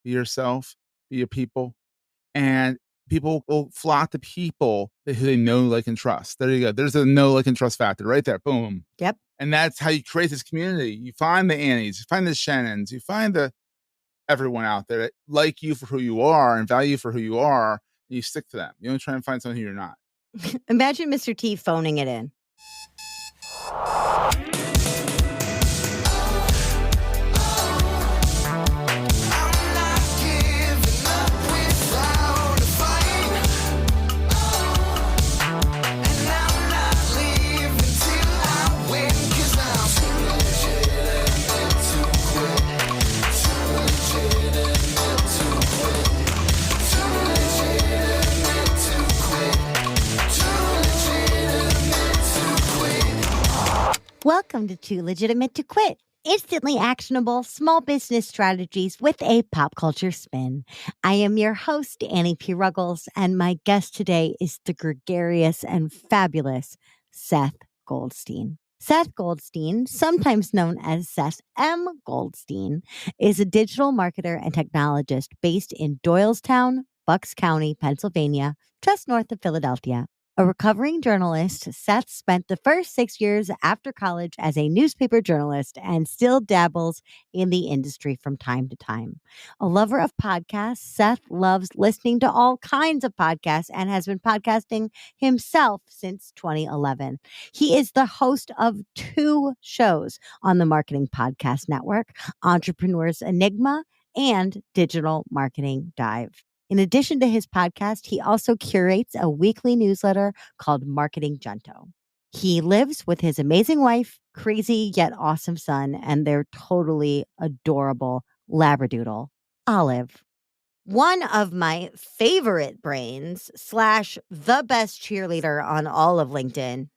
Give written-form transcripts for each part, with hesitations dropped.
be yourself, be your people. And people will flock to people who they know, like, and trust. There you go. There's a know, like, and trust factor right there. Boom. Yep. And that's how you create this community. You find the Annies, you find the Shannons, you find everyone out there that like you for who you are and value you for who you are, and you stick to them. You don't try and find someone who you're not. Imagine Mr. T phoning it in. Welcome to Too Legitimate to Quit. Instantly actionable small business strategies with a pop culture spin. I am your host, Annie P. Ruggles, and my guest today is the gregarious and fabulous Seth Goldstein. Seth Goldstein, sometimes known as Seth M. Goldstein, is a digital marketer and technologist based in Doylestown, Bucks County, Pennsylvania, just north of Philadelphia. A recovering journalist, Seth spent the first 6 years after college as a newspaper journalist and still dabbles in the industry from time to time. A lover of podcasts, Seth loves listening to all kinds of podcasts and has been podcasting himself since 2011. He is the host of 2 shows on the Marketing Podcast Network, Entrepreneur's Enigma and Digital Marketing Dive. In addition to his podcast, he also curates a weekly newsletter called Marketing Junto. He lives with his amazing wife, crazy yet awesome son, and their totally adorable Labradoodle, Olive. One of my favorite brains / the best cheerleader on all of LinkedIn,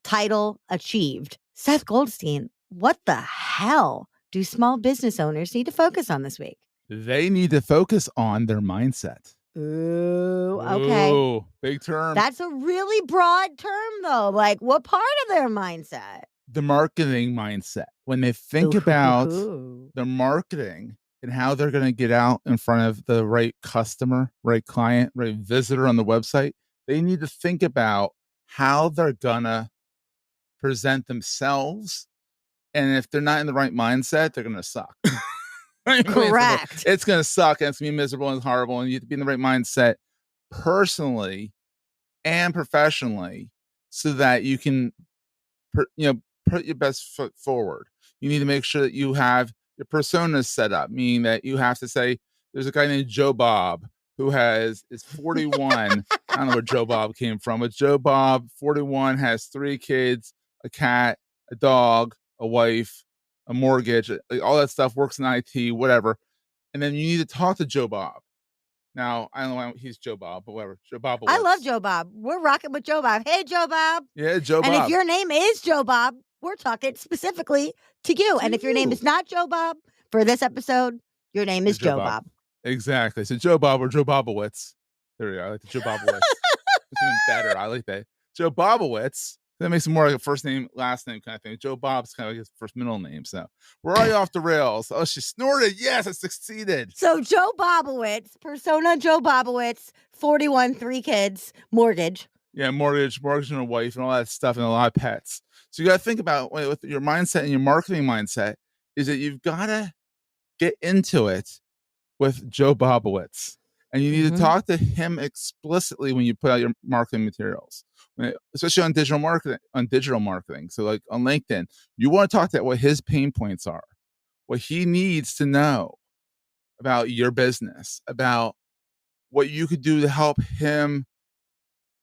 title achieved. Seth Goldstein, what the hell do small business owners need to focus on this week? They need to focus on their mindset. Ooh, okay. Ooh, big term. That's a really broad term, though. Like, what part of their mindset? The marketing mindset. When they think about their marketing and how they're going to get out in front of the right customer, right client, right visitor on the website, they need to think about how they're going to present themselves. And if they're not in the right mindset, they're going to suck. Correct. It's going to suck and it's going to be miserable and horrible. And you have to be in the right mindset personally and professionally so that you can, put your best foot forward. You need to make sure that you have your persona set up, meaning that you have to say, there's a guy named Joe Bob who is 41. I don't know where Joe Bob came from, but Joe Bob, 41, has 3 kids, a cat, a dog, a wife, a mortgage, all that stuff, works in IT, whatever. And then you need to talk to Joe Bob. Now, I don't know why he's Joe Bob, but whatever. Joe Bob. I love Joe Bob. We're rocking with Joe Bob. Hey, Joe Bob. Yeah, Joe Bob. And if your name is Joe Bob, we're talking specifically to you. And if your name is not Joe Bob for this episode, your name is Joe Bob. Exactly. So Joe Bob or Joe Bobowitz. There we go. I like the Joe Bobowitz. It's even better. I like that. Joe Bobowitz. That makes it more like a first name, last name kind of thing. Joe Bob's kind of like his first middle name. So we're already off the rails. Oh, she snorted. Yes, I succeeded. So Joe Bobowitz, persona Joe Bobowitz, 41, 3 kids, mortgage. Yeah, mortgage and a wife and all that stuff and a lot of pets. So you got to think about with your mindset and your marketing mindset is that you've got to get into it with Joe Bobowitz. And you need to talk to him explicitly when you put out your marketing materials, especially on digital marketing. So like on LinkedIn, you want to talk to what his pain points are, what he needs to know about your business, about what you could do to help him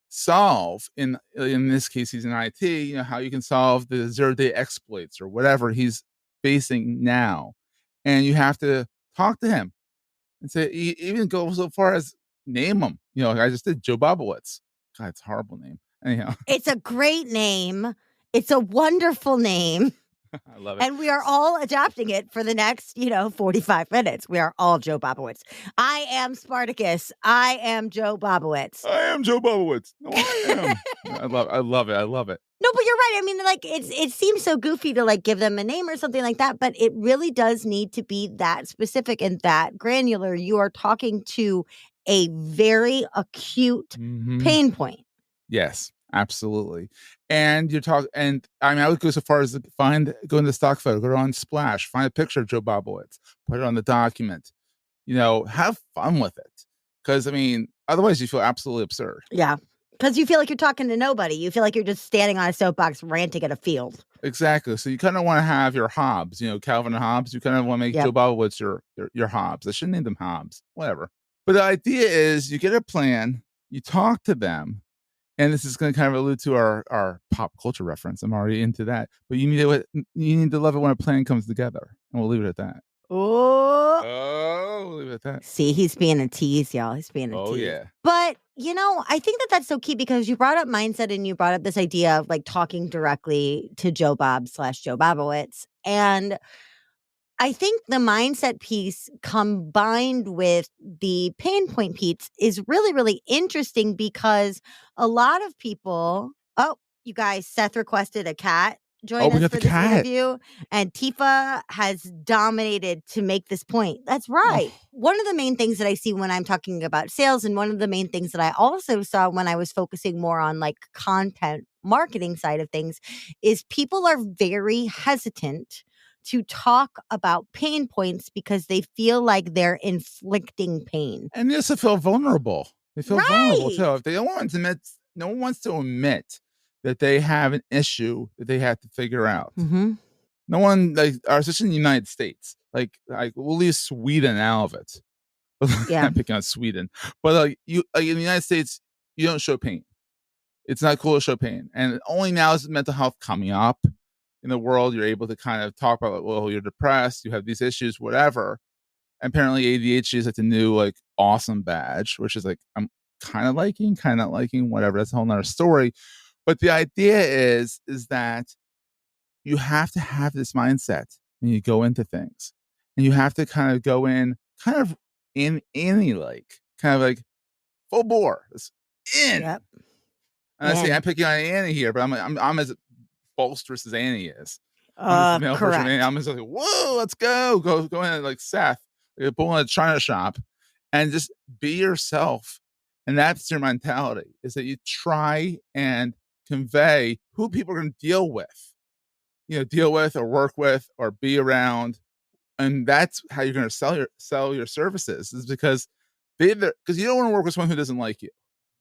solve. In this case, he's in IT, how you can solve the 0-day exploits or whatever he's facing now. And you have to talk to him. And say, even go so far as name him. I just did Joe Bobowitz. God, it's a horrible name. Anyhow. It's a great name. It's a wonderful name. I love it. And we are all adopting it for the next, 45 minutes. We are all Joe Bobowitz. I am Spartacus. I am Joe Bobowitz. I am Joe Bobowitz. No, I am. I love it. No, No, but you're right. I mean, like it seems so goofy to like give them a name or something like that, but it really does need to be that specific and that granular. You are talking to a very acute pain point. Yes, absolutely. And you're talking, and I mean, I would go so far as to go into stock photo, go on Splash, find a picture of Joe Bobowitz, put it on the document, have fun with it. Because, I mean, otherwise you feel absolutely absurd. Yeah. Because you feel like you're talking to nobody. You feel like you're just standing on a soapbox ranting at a field. Exactly. So you kind of want to have your Hobbes, Calvin and Hobbes. You kind of want to make Joe Bobowitz your Hobbes. I shouldn't name them Hobbes, whatever. But the idea is you get a plan, you talk to them, and this is going to kind of allude to our pop culture reference. I'm already into that. But you need to love it when a plan comes together. And we'll leave it at that. Oh, we'll leave it at that. See, he's being a tease, y'all. He's being a tease. Yeah. But, I think that that's so key because you brought up mindset and you brought up this idea of like talking directly to Joe Bob/Joe Bobowitz. And I think the mindset piece combined with the pain point piece is really, really interesting because a lot of people, you guys, Seth requested a cat join us for this interview, and Tifa has dominated to make this point. That's right. One of the main things that I see when I'm talking about sales, and one of the main things that I also saw when I was focusing more on like content marketing side of things, is people are very hesitant to talk about pain points because they feel like they're inflicting pain. And they also feel vulnerable. They feel vulnerable too. If they don't want to admit, no one wants to admit that they have an issue that they have to figure out. Mm-hmm. No one, especially in the United States, like we'll leave Sweden out of it. Yeah. I'm picking on Sweden, but in the United States, you don't show pain. It's not cool to show pain, and only now is mental health coming up in the world. You're able to kind of talk about, well, you're depressed, you have these issues, whatever. And apparently, ADHD is like the new awesome badge, which is I'm kind of liking, kind of not liking, whatever. That's a whole nother story. But the idea is that you have to have this mindset when you go into things, and you have to kind of go in kind of in Annie kind of like full bore. It's in. Yep. And I say I'm picking on Annie here, but I'm as bolsterous as Annie is. I'm this correct. Annie. I'm just like, whoa, let's go in like Seth, pull in a china shop, and just be yourself. And that's your mentality, is that you try and convey who people are going to deal with, or work with or be around. And that's how you're going to sell your services, is because you don't want to work with someone who doesn't like you.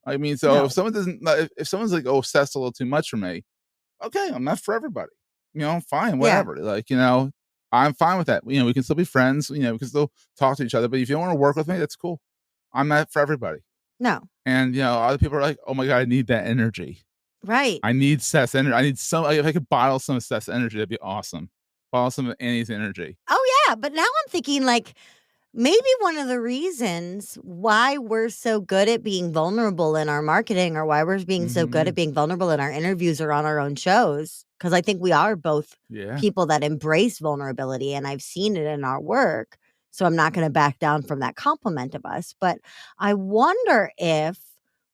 I mean, so No. if someone doesn't, if someone's like, oh, Seth's a little too much for me, okay, I'm not for everybody. Fine, whatever. I'm fine with that. We can still be friends. We can still talk to each other. But if you don't want to work with me, that's cool. I'm not for everybody. No. And other people are like, oh my God, I need that energy. Right. I need Seth's energy. I need if I could bottle some of Seth's energy, that'd be awesome. Bottle some of Annie's energy. Oh yeah, but now I'm thinking maybe one of the reasons why we're so good at being vulnerable in our marketing, or why we're being so good at being vulnerable in our interviews or on our own shows, because I think we are both people that embrace vulnerability, and I've seen it in our work. So I'm not going to back down from that compliment of us. But I wonder if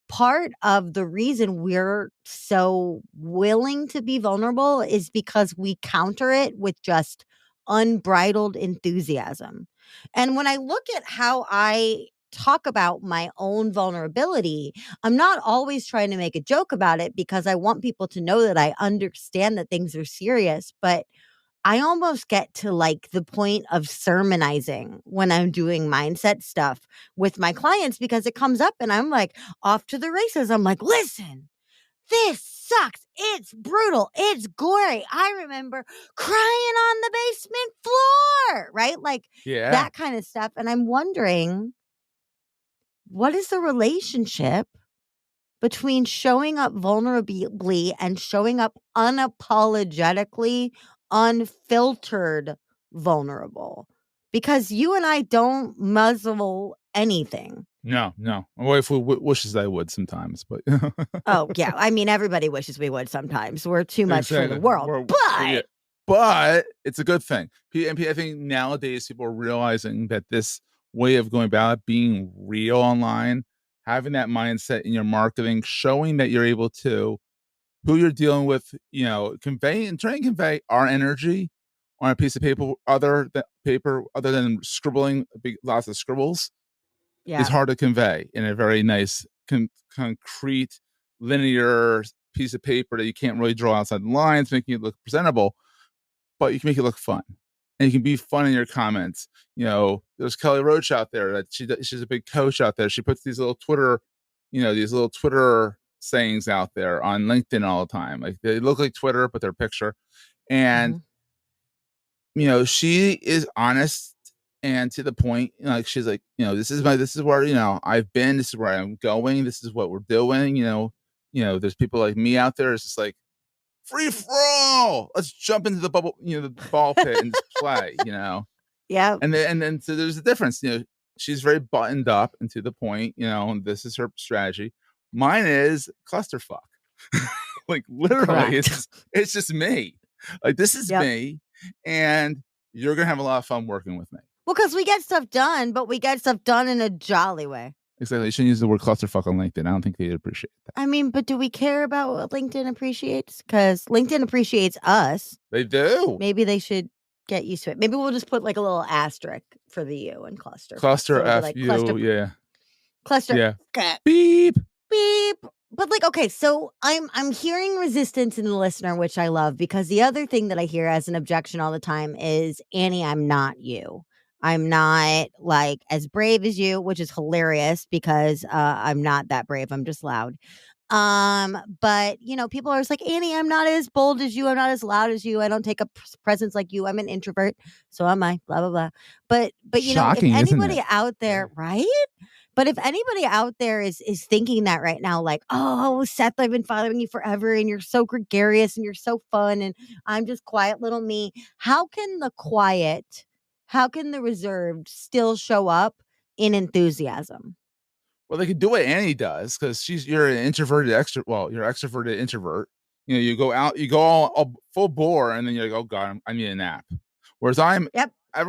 part of the reason we're so willing to be vulnerable is because we counter it with just unbridled enthusiasm. And when I look at how I talk about my own vulnerability, I'm not always trying to make a joke about it because I want people to know that I understand that things are serious. But I almost get to the point of sermonizing when I'm doing mindset stuff with my clients, because it comes up and I'm off to the races. I'm like, listen, this sucks. It's brutal. It's gory. I remember crying on the basement floor, right? That kind of stuff. And I'm wondering, what is the relationship between showing up vulnerably and showing up unapologetically, unfiltered vulnerable? Because you and I don't muzzle anything. No. My wife wishes I would sometimes, but oh yeah, I mean, everybody wishes we would sometimes. We're too much for the world, but it's a good thing. I think nowadays people are realizing that this way of going about it, being real online, having that mindset in your marketing, showing that you're able to who you're dealing with, convey and try and convey our energy on a piece of paper other than scribbling lots of scribbles is hard to convey in a very nice concrete linear piece of paper that you can't really draw outside the lines, making it look presentable, but you can make it look fun. And you can be fun in your comments. There's Kelly Roach out there that she's a big coach out there. She puts these little Twitter sayings out there on LinkedIn all the time. Like they look like Twitter, but they're a picture. And she is honest and to the point. Like she's like, this is where I've been. This is where I'm going. This is what we're doing. There's people like me out there. It's just like free for all. Let's jump into the bubble, the ball pit and just play. Yeah. And then so there's a difference. She's very buttoned up and to the point. And this is her strategy. Mine is clusterfuck. Like literally, it's just me. Like this is me, and you're gonna have a lot of fun working with me. Well, because we get stuff done, but we get stuff done in a jolly way. Exactly. You shouldn't use the word clusterfuck on LinkedIn. I don't think they'd appreciate that. I mean, but do we care about what LinkedIn appreciates? Because LinkedIn appreciates us. They do. Maybe they should get used to it. Maybe we'll just put like a little asterisk for the U and cluster. Cluster so F-U, yeah. Cluster. Yeah. Beep. Beep. But like, okay, so I'm hearing resistance in the listener, which I love, because the other thing that I hear as an objection all the time is, Annie, I'm not you. I'm not like as brave as you, which is hilarious because I'm not that brave. I'm just loud. But people are just like, Annie, I'm not as bold as you. I'm not as loud as you. I don't take up presence like you. I'm an introvert. So am I, blah, blah, blah. But shocking, if anybody out there, right? But if anybody out there is thinking that right now, like, oh, Seth, I've been following you forever and you're so gregarious and you're so fun and I'm just quiet little me. How can the reserved still show up in enthusiasm? Well, they could do what Annie does because you're an introverted you're an extroverted introvert. You go out, you go all full bore, and then you're like, oh God, I need a nap. Whereas every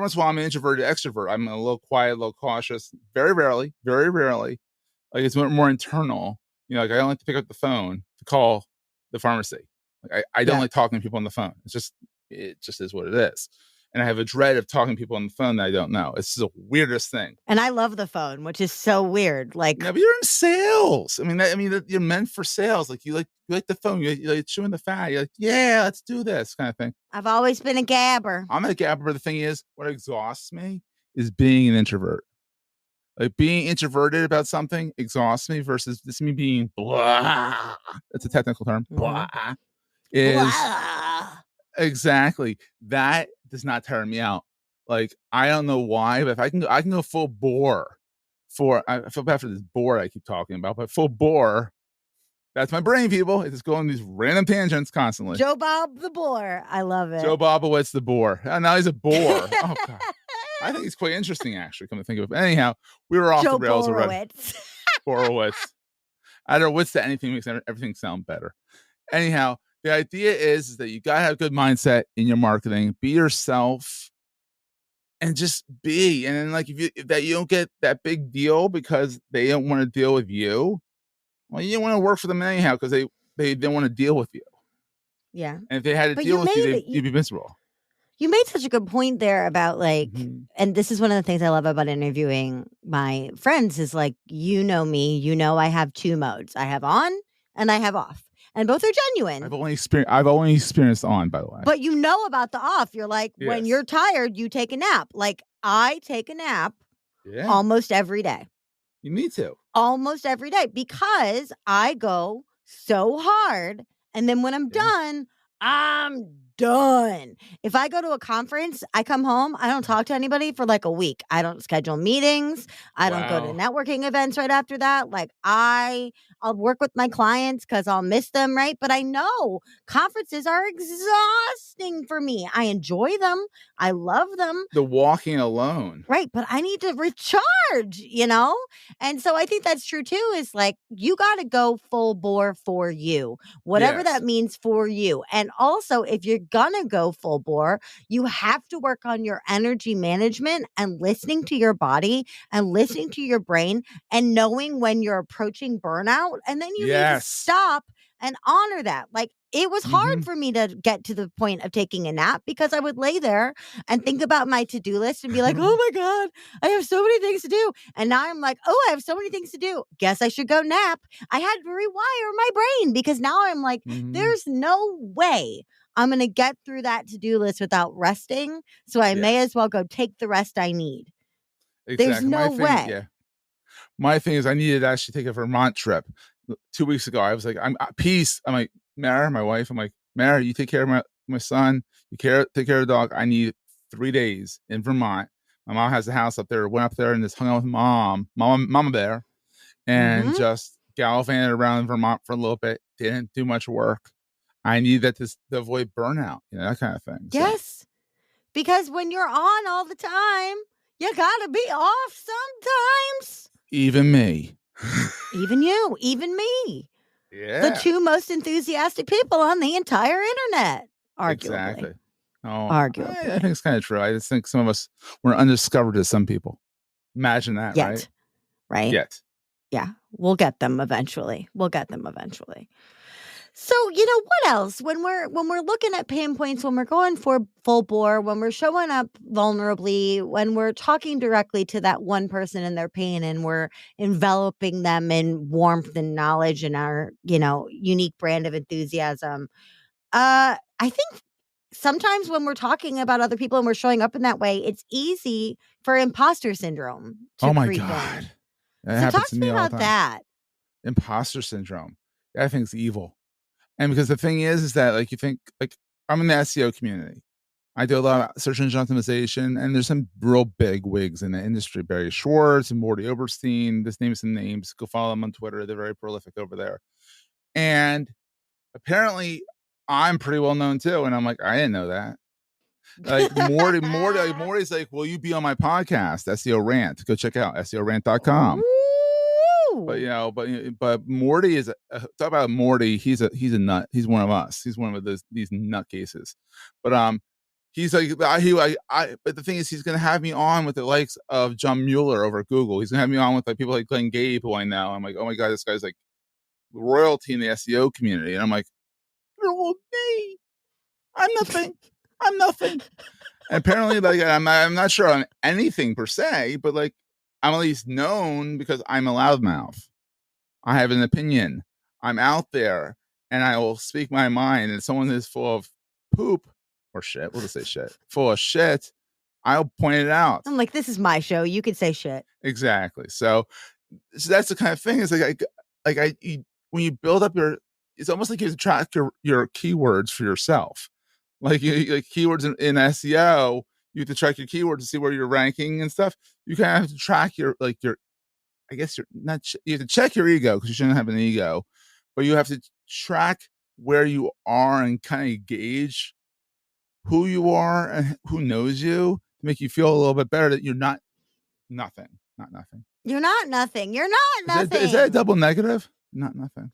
once in a while, I'm an introverted extrovert. I'm a little quiet, a little cautious. Very rarely. Like it's more internal. Like I don't like to pick up the phone to call the pharmacy. Like I don't like talking to people on the phone. It just is what it is. And I have a dread of talking to people on the phone that I don't know. It's the weirdest thing. And I love the phone, which is so weird. Like, but you're in sales. I mean, you're meant for sales. Like you like the phone. You like chewing the fat. You're like, yeah, let's do this kind of thing. I've always been a gabber. I'm a gabber. The thing is, what exhausts me is being an introvert. Like being introverted about something exhausts me versus this me being blah. That's a technical term. Blah is blah. Exactly that does not tire me out. Like I don't know why, but if I can go full bore I feel bad for this bore I keep talking about, but full bore. That's my brain, people. It's just going on these random tangents constantly. Joe Bob the Boar. I love it. Joe Bobowitz the Boar. Now he's a bore. Oh God. I think he's quite interesting, actually, come to think of it. Anyhow, we were off the rails already. Borowitz. I don't know what's that anything makes everything sound better. Anyhow, the idea is that you got to have a good mindset in your marketing. Be yourself and just be. And then like if you don't get that big deal because they don't want to deal with you, well, you don't want to work for them anyhow because they don't want to deal with you. Yeah. And if they had to deal with you, you'd be miserable. You made such a good point there about like, and this is one of the things I love about interviewing my friends is like, me, I have two modes. I have on and I have off. And both are genuine. I've only experienced on, by the way. But about the off. You're like, when you're tired, you take a nap. Like I take a nap almost every day. You need to. Almost every day because I go so hard. And then when I'm done, I'm done. If I go to a conference, I come home, I don't talk to anybody for like a week. I don't schedule meetings. I don't go to networking events right after that. Like I'll work with my clients because I'll miss them, right? But I know conferences are exhausting for me. I enjoy them. I love them. The walking alone. Right. But I need to recharge, And so I think that's true too, is like, you got to go full bore for you, whatever that means for you. And also if you're gonna go full bore, you have to work on your energy management and listening to your body and listening to your brain and knowing when you're approaching burnout. And then you need to stop and honor that. Like, it was hard for me to get to the point of taking a nap because I would lay there and think about my to-do list and be like, oh my God, I have so many things to do. And now I'm like, oh, I have so many things to do. Guess I should go nap. I had to rewire my brain because now I'm like, there's no way I'm going to get through that to-do list without resting. So I may as well go take the rest I need. Exactly. There's no way. Yeah. My thing is I needed to actually take a Vermont trip 2 weeks ago. I was like, I'm peace. I'm like, Mara, my wife, I'm like, Mara, you take care of my son. You take care of the dog. I need 3 days in Vermont. My mom has a house up there. Went up there and just hung out with mama bear, and just gallivanted around Vermont for a little bit. Didn't do much work. I need that to avoid burnout, that kind of thing. Yes. So. Because when you're on all the time, you gotta be off sometimes. Even me. Even you. Even me. Yeah. The two most enthusiastic people on the entire internet, arguably. Exactly. Oh, arguably. I think it's kind of true. I just think some of us were undiscovered to some people. Imagine that, right? Right? Yet. Yeah. We'll get them eventually. So, what else? When we're looking at pain points, when we're going for full bore, when we're showing up vulnerably, when we're talking directly to that one person in their pain and we're enveloping them in warmth and knowledge and our, unique brand of enthusiasm. I think sometimes when we're talking about other people and we're showing up in that way, it's easy for imposter syndrome to creep in. That so talk to me about that. Imposter syndrome. That thing's evil. And because the thing is that like you think like I'm in the SEO community. I do a lot of search engine optimization, and there's some real big wigs in the industry. Barry Schwartz and Morty Oberstein. Just name some names. Go follow them on Twitter. They're very prolific over there. And apparently I'm pretty well known too. And I'm like, I didn't know that. Like Morty's like, will you be on my podcast, SEO Rant? Go check out SEOrant.com. But Morty is talk about Morty. He's a nut. He's one of us. He's one of these nutcases. But he's like but the thing is, he's gonna have me on with the likes of John Mueller over at Google. He's gonna have me on with like people like Glenn Gabe, who I know. I'm like, oh my God, this guy's like royalty in the SEO community. And I'm like, oh, me. I'm nothing. I'm nothing. And apparently, like, I'm not sure on anything per se, but like, I'm at least known because I'm a loudmouth. I have an opinion. I'm out there, and I will speak my mind. And someone is full of poop or shit. We'll just say shit. Full of shit. I'll point it out. I'm like, this is my show. You could say shit. Exactly. So that's the kind of thing. Is when you build up it's almost like you track your keywords for yourself. Like keywords in SEO, you have to track your keywords to see where you're ranking and stuff. You kind of have to track you have to check your ego, because you shouldn't have an ego, but you have to track where you are and kind of gauge who you are and who knows you to make you feel a little bit better that you're not nothing. Not nothing. You're not nothing. You're not nothing. Is that a double negative? Not nothing.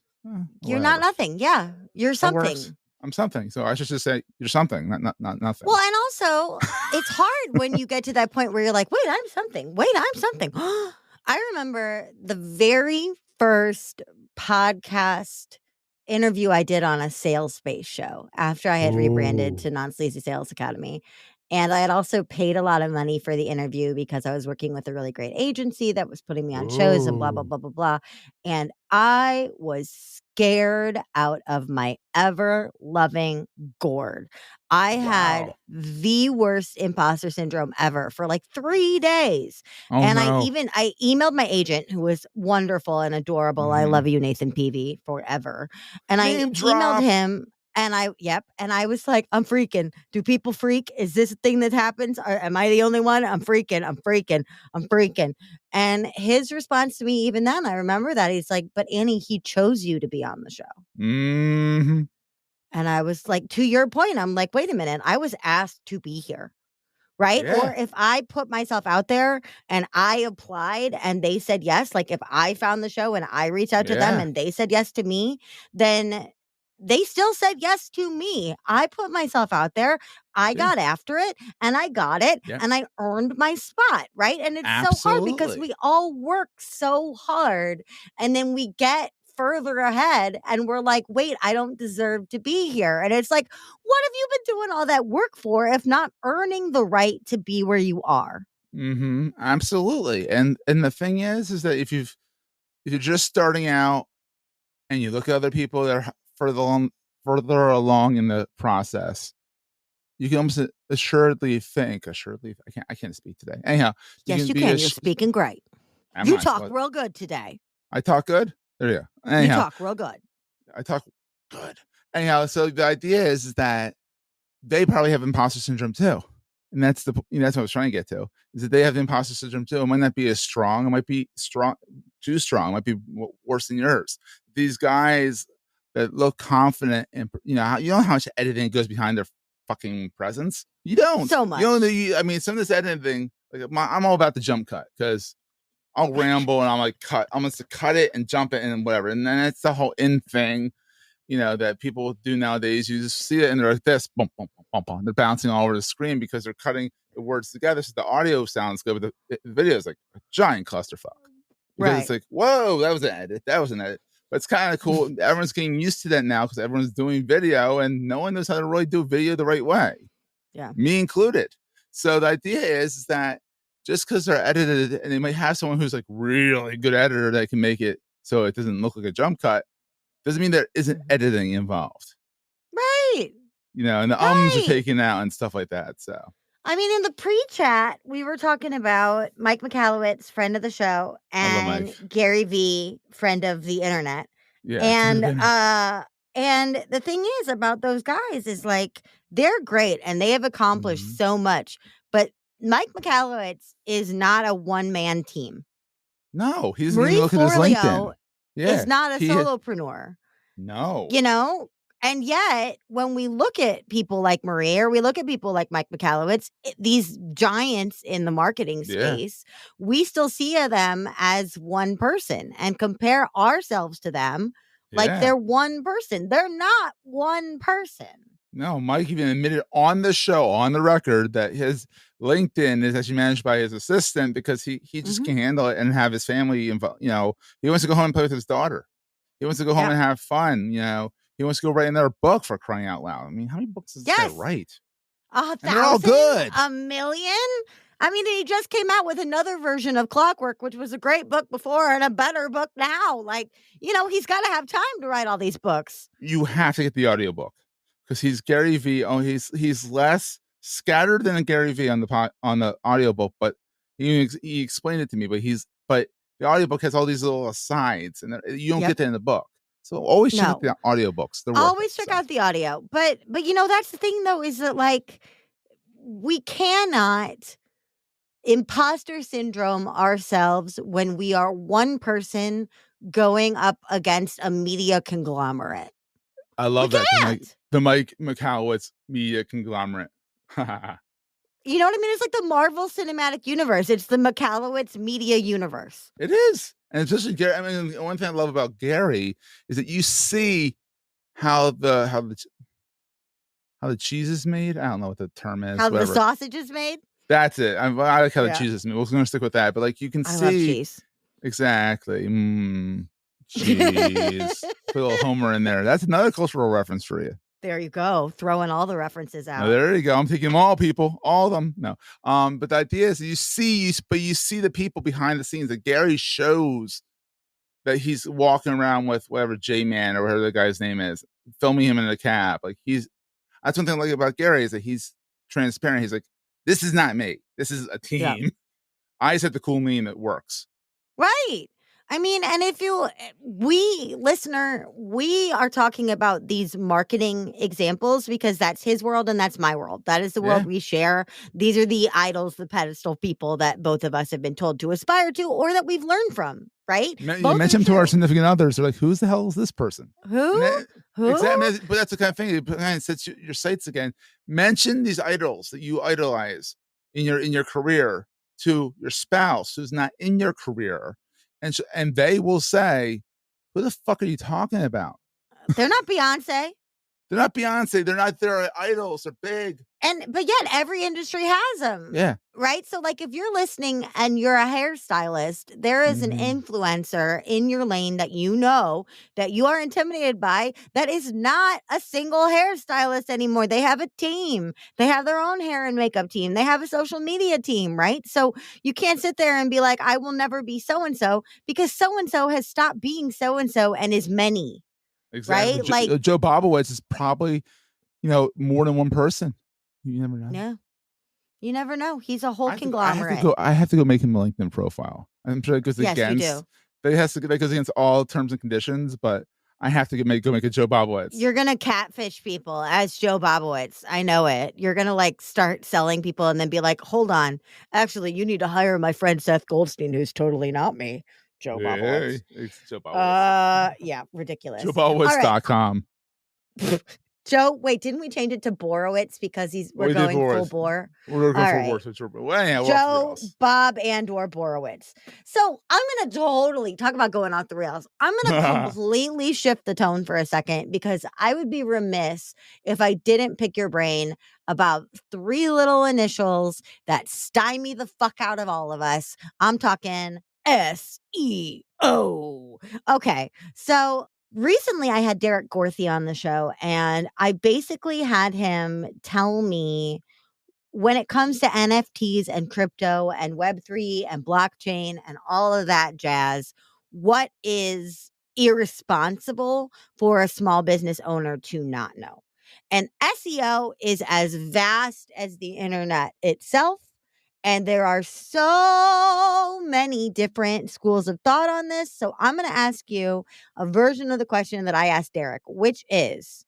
You're not nothing. Yeah. You're something. I'm something. So I should just say you're something, not nothing. Well, and also it's hard when you get to that point where you're like, wait, I'm something. Wait, I'm something. I remember the very first podcast interview I did on a sales space show after I had rebranded to Non-Sleazy Sales Academy. And I had also paid a lot of money for the interview because I was working with a really great agency that was putting me on shows and blah, blah, blah, blah, blah. And I was scared out of my ever-loving gourd. I had the worst imposter syndrome ever for like 3 days. I emailed my agent, who was wonderful and adorable. I love you, Nathan Peavy, forever. And I emailed him. And I was like, I'm freaking. Do people freak? Is this a thing that happens? Am I the only one? I'm freaking. And his response to me, even then, I remember that he's like, but Annie, he chose you to be on the show. Mm-hmm. And I was like, to your point, I'm like, wait a minute. I was asked to be here. Right? Yeah. Or if I put myself out there and I applied and they said yes, like if I found the show and I reached out to them and they said yes to me, then they still said yes to me. I put myself out there. I got after it and I got it and I earned my spot. Right. And it's so hard because we all work so hard and then we get further ahead and we're like, wait, I don't deserve to be here. And it's like, what have you been doing all that work for if not earning the right to be where you are? Absolutely. And the thing is that if you're just starting out and you look at other people that are further along in the process, you can almost assuredly, I can't speak today. Anyhow, Yes, you can. You're speaking great. You talk real good today. I talk good? There you go. Anyhow, you talk real good. I talk good. Anyhow, so the idea is that they probably have imposter syndrome too. And that's what I was trying to get to, is that they have the imposter syndrome too. It might not be as strong. It might be too strong. It might be worse than yours. These guys that look confident and, you know how much editing goes behind their fucking presence. You don't. So much. Some of this editing thing, like I'm all about the jump cut, because I'll ramble and I'm like, I'm going to cut it and jump it and whatever. And then it's the whole in thing, that people do nowadays. You just see it and they're like this, boom, boom, boom, boom, boom. They're bouncing all over the screen because they're cutting the words together so the audio sounds good, but the video is like a giant clusterfuck. Because It's like, whoa, that was an edit. That was an edit. But it's kind of cool. Everyone's getting used to that now because everyone's doing video and no one knows how to really do video the right way. Yeah. Me included. So the idea is that just because they're edited and they might have someone who's like really good editor that can make it so it doesn't look like a jump cut, doesn't mean there isn't editing involved. Right. And the ums are taken out and stuff like that. So, I mean, in the pre-chat, we were talking about Mike Michalowicz, friend of the show, and Gary V, friend of the internet. Yeah. And the thing is about those guys is like, they're great and they have accomplished so much. But Mike Michalowicz is not a one-man team. No, he's going to look at his LinkedIn. Is not a solopreneur. No. And yet when we look at people like Marie or we look at people like Mike Michalowicz, these giants in the marketing space, we still see them as one person and compare ourselves to them like they're one person. They're not one person. No, Mike even admitted on the show, on the record, that his LinkedIn is actually managed by his assistant because he just can't handle it and have his family involved. He wants to go home and play with his daughter. He wants to go home and have fun. He wants to go write another book, for crying out loud. I mean, how many books does this guy write? 1,000? They're all good. 1 million? I mean, he just came out with another version of Clockwork, which was a great book before and a better book now. Like, he's got to have time to write all these books. You have to get the audiobook because he's Gary V. Oh, he's less scattered than a Gary V on the audiobook, but he explained it to me. But the audiobook has all these little asides, and you don't get that in the book. So always check out the audiobooks. Always check out the audio. But that's the thing though, is that like we cannot imposter syndrome ourselves when we are one person going up against a media conglomerate. I love that. The Mike Michalowicz media conglomerate. You know what I mean? It's like the Marvel Cinematic Universe. It's the Michalowicz media universe. It is. And especially Gary. I mean, one thing I love about Gary is that you see how the cheese is made. I don't know what the term is. How the sausage is made. That's it. I like how the cheese is made. We're going to stick with that. But like you can see, love cheese. Exactly. Cheese. Put a little Homer in there. That's another cultural reference for you. There you go. Throwing all the references out. No, there you go. I'm taking them all, people. All of them. No. But the idea is you see the people behind the scenes. That Gary shows that he's walking around with whatever J-Man or whatever the guy's name is, filming him in a cab. Like that's one thing I like about Gary, is that he's transparent. He's like, this is not me. This is a team. Yeah. I just have the cool name that works. Right. I mean, and we are talking about these marketing examples because that's his world and that's my world. That is the world we share. These are the idols, the pedestal people that both of us have been told to aspire to or that we've learned from, right? You mention them to our significant others. They're like, who the hell is this person? Who? Exactly. But that's the kind of thing. It kind of sets your sights again. Mention these idols that you idolize in your career to your spouse who's not in your career. And they will say, who the fuck are you talking about? They're not Beyonce. They're not Beyonce. They're not their idols. They're big. But yet every industry has them. Yeah. Right. So like if you're listening and you're a hairstylist, there is an influencer in your lane that you know that you are intimidated by that is not a single hairstylist anymore. They have a team. They have their own hair and makeup team. They have a social media team. Right. So you can't sit there and be like, I will never be so-and-so, because so-and-so has stopped being so-and-so and is many. Exactly. Right. Like Joe Bobowitz is probably, more than one person. You never know. Yeah. You never know. He's a whole conglomerate. I have to go make him a LinkedIn profile. I'm sure it goes Yes, against. you do. That goes against all terms and conditions. But I have to go make a Joe Bobowitz. You're gonna catfish people as Joe Bobowitz. I know it. You're gonna like start selling people and then be like, "Hold on, actually, you need to hire my friend Seth Goldstein, who's totally not me." Joe Bobowitz. It's Joe Bobowitz. Yeah, ridiculous. JoeBobowitz.com. Joe, wait, didn't we change it to Borowitz because we're going full bore? We're going full bore. Joe, Bob, and/or Borowitz. So I'm going to totally talk about going off the rails. I'm going to completely shift the tone for a second, because I would be remiss if I didn't pick your brain about three little initials that stymie the fuck out of all of us. I'm talking SEO. Okay, so recently, I had Derek Gorthy on the show, and I basically had him tell me, when it comes to NFTs and crypto and Web3 and blockchain and all of that jazz, what is irresponsible for a small business owner to not know. And SEO is as vast as the internet itself. And there are so many different schools of thought on this. So I'm going to ask you a version of the question that I asked Derek, which is,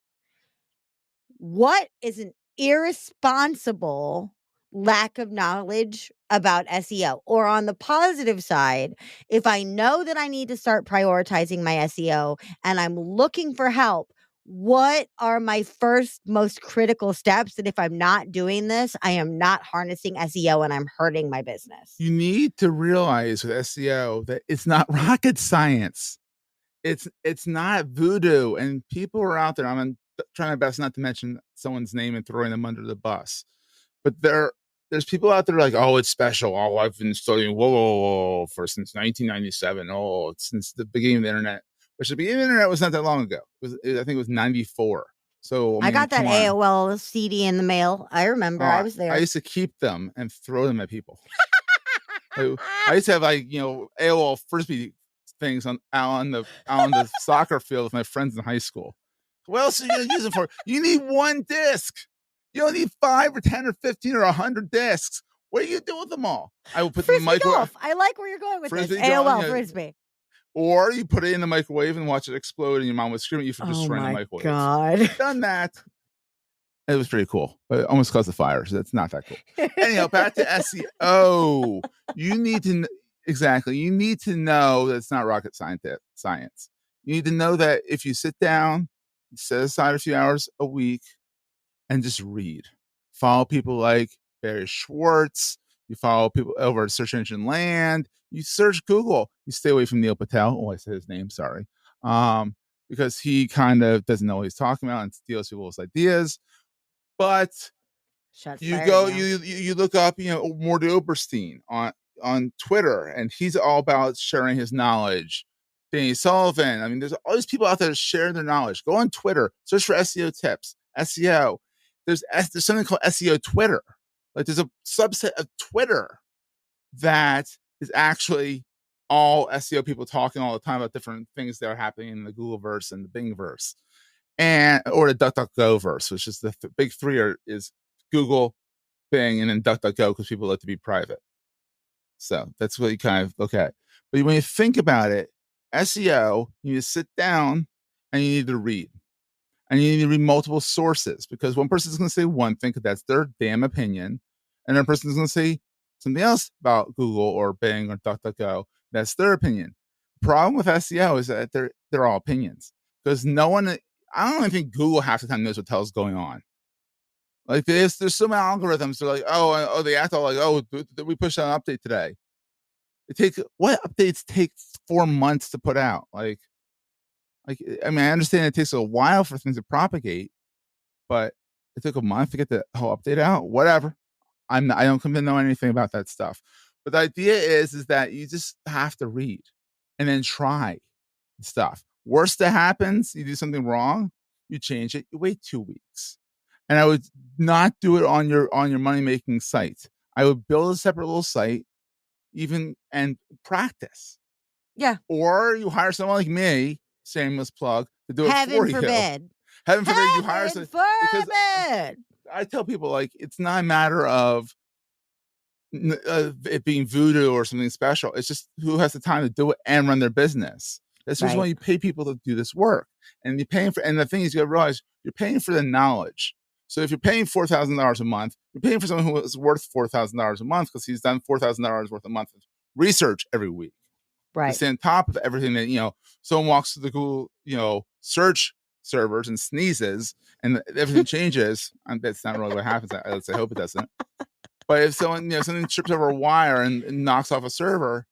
what is an irresponsible lack of knowledge about SEO? Or on the positive side, if I know that I need to start prioritizing my SEO and I'm looking for help, what are my first most critical steps that if I'm not doing this, I am not harnessing SEO and I'm hurting my business? You need to realize with SEO that it's not rocket science. It's not voodoo, and people are out there. I'm trying my best not to mention someone's name and throwing them under the bus, but there's people out there like, oh, it's special. Oh, I've been studying whoa for since 1997. Oh, since the beginning of the internet, which the beginning of the internet was not that long ago. I think it was 94. So I got that AOL CD in the mail. I remember. I was there. I used to keep them and throw them at people. I used to have AOL Frisbee things on the soccer field with my friends in high school. What else are you going to use it for? You need one disc. You don't need 5 or 10 or 15 or 100 discs. What do you do with them all? I will put them in the microwave. Golf. I like where you're going with this. AOL Frisbee. Or you put it in the microwave and watch it explode, and your mom would scream at you for destroying the microwave. God. I've done that. It was pretty cool, but it almost caused a fire, so that's not that cool. Anyhow, back to SEO. You need to know that it's not rocket science. You need to know that if you sit down, set aside a few hours a week, and just read. Follow people like Barry Schwartz. You follow people over at Search Engine Land. You search Google. You stay away from Neil Patel. Oh, I said his name. Sorry. Because he kind of doesn't know what he's talking about and steals people's ideas. But you look up, Morty Oberstein on Twitter, and he's all about sharing his knowledge. Danny Sullivan. I mean, there's all these people out there sharing their knowledge. Go on Twitter, search for SEO tips. SEO. There's something called SEO Twitter. Like there's a subset of Twitter that is actually all SEO people talking all the time about different things that are happening in the Googleverse and the Bingverse, or the DuckDuckGo verse, which is the big three is Google, Bing, and then DuckDuckGo, because people like to be private. So that's what you kind of look at. But when you think about it, SEO, you need to sit down and you need to read. And you need to read multiple sources, because one person is going to say one thing because that's their damn opinion. And another person is going to say something else about Google or Bing or DuckDuckGo. That's their opinion. The problem with SEO is that they're all opinions, because I don't even think Google half the time knows what the hell's going on. Like there's some algorithms. They're like, they act all like, did we push out an update today? What updates take 4 months to put out? I mean, I understand it takes a while for things to propagate, but it took a month to get the whole update out. Whatever. I don't come to know anything about that stuff. But the idea is that you just have to read and then try stuff. Worst that happens, you do something wrong, you change it, you wait 2 weeks. And I would not do it on your money making site. I would build a separate little site, even, and practice. Yeah. Or you hire someone like me, shameless plug, to do it Heaven for you. forbid. Heaven forbid you hire someone. Because forbid. I tell people, like, it's not a matter of it being voodoo or something special. It's just who has the time to do it and run their business. That's just why you pay people to do this work. And you're paying for, and the thing is, you gotta realize you're paying for the knowledge. So if you're paying $4,000 a month, you're paying for someone who is worth $4,000 a month because he's done $4,000 worth a month of research every week. Right. To stay on top of everything that, someone walks to the Google, search servers and sneezes and everything changes. That's not really what happens. I hope it doesn't. But if someone, something trips over a wire and knocks off a server,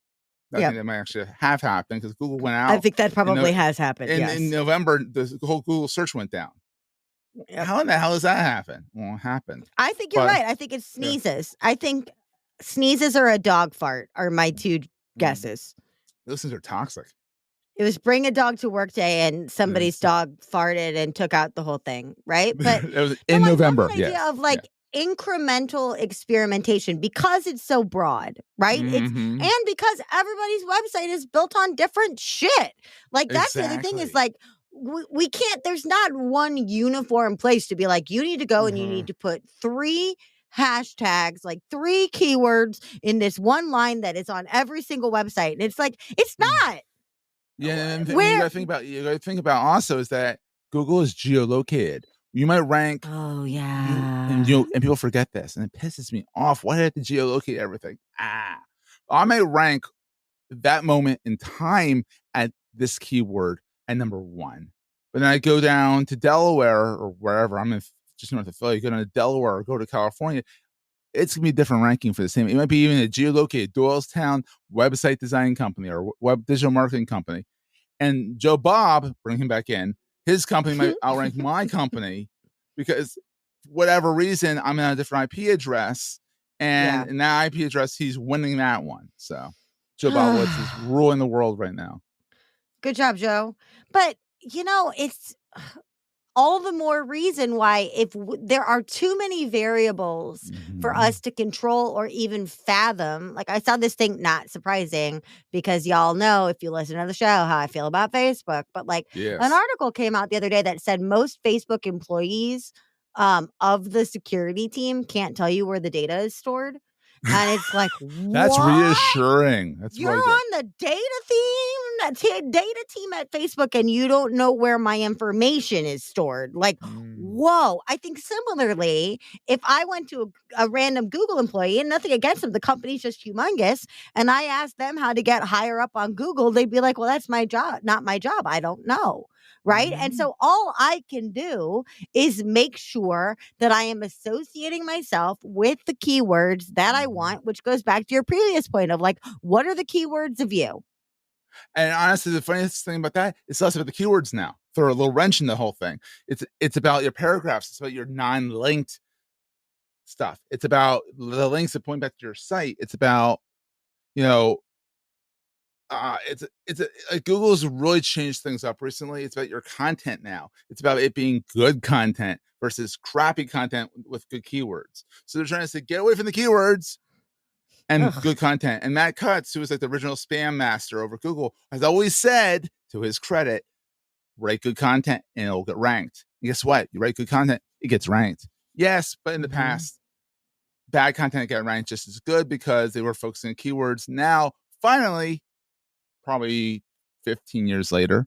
I think that might actually have happened because Google went out. I think that probably has happened. In November, the whole Google search went down. Yep. How in the hell does that happen? Well, it happened. I think you're right. I think it's sneezes. Yeah. I think sneezes or a dog fart are my two guesses. Those things are toxic. It was bring a dog to work day and somebody's dog farted and took out the whole thing, right? But it was in November. The idea of incremental experimentation because it's so broad, right? Mm-hmm. And because everybody's website is built on different shit. Like that's the other thing is like we can't, there's not one uniform place to be like, you need to go and you need to put 3 hashtags, like 3 keywords in this one line that is on every single website. And it's like, it's not. Yeah. And you gotta think about also is that Google is geolocated. You might rank. Oh yeah. And people forget this and it pisses me off. Why did I have to geolocate everything? I may rank that moment in time at this keyword at number 1. But then I go down to Delaware or wherever. I'm in just north of Philly. Go down to Delaware or go to California. It's gonna be a different ranking for the same. It might be even a geolocated Doylestown website design company or web digital marketing company. And Joe Bob, bring him back in, his company might outrank my company because whatever reason I'm in a different IP address. And in that IP address, he's winning that one. So Joe Bobowitz is ruling the world right now. Good job, Joe. But, it's all the more reason why there are too many variables for us to control or even fathom. Like I saw this thing, not surprising because y'all know if you listen to the show how I feel about Facebook. But an article came out the other day that said most Facebook employees of the security team can't tell you where the data is stored. And it's like, that's reassuring. That's You're on the data team at Facebook and you don't know where my information is stored. Like, whoa. I think similarly, if I went to a random Google employee, and nothing against them, the company's just humongous, and I asked them how to get higher up on Google, they'd be like, well, that's my job, not my job. I don't know. Right. And so all I can do is make sure that I am associating myself with the keywords that I want, which goes back to your previous point of like, what are the keywords of you? And honestly, the funniest thing about that is less about the keywords now. Throw a little wrench in the whole thing. It's about your paragraphs. It's about your non-linked stuff. It's about the links that point back to your site. It's about, Google's really changed things up recently. It's about your content now. It's about it being good content versus crappy content with good keywords. So they're trying to say, get away from the keywords and good content. And Matt Cutts, who was like the original spam master over Google, has always said, to his credit, write good content and it'll get ranked. And guess what? You write good content, it gets ranked. Yes, but in the past, bad content got ranked just as good because they were focusing on keywords. Now, finally, probably 15 years later,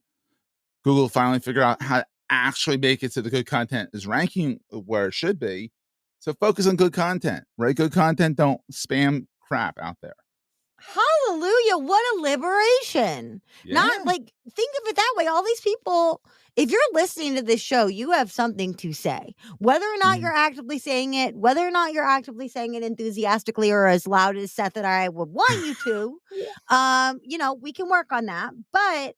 Google finally figured out how to actually make it so the good content is ranking where it should be. So focus on good content, right? Good content, don't spam crap out there. Hallelujah. What a liberation. Not like, think of it that way. All these people, if you're listening to this show, you have something to say. Whether or not you're actively saying it, whether or not you're actively saying it enthusiastically or as loud as Seth and I would want you to, we can work on that. But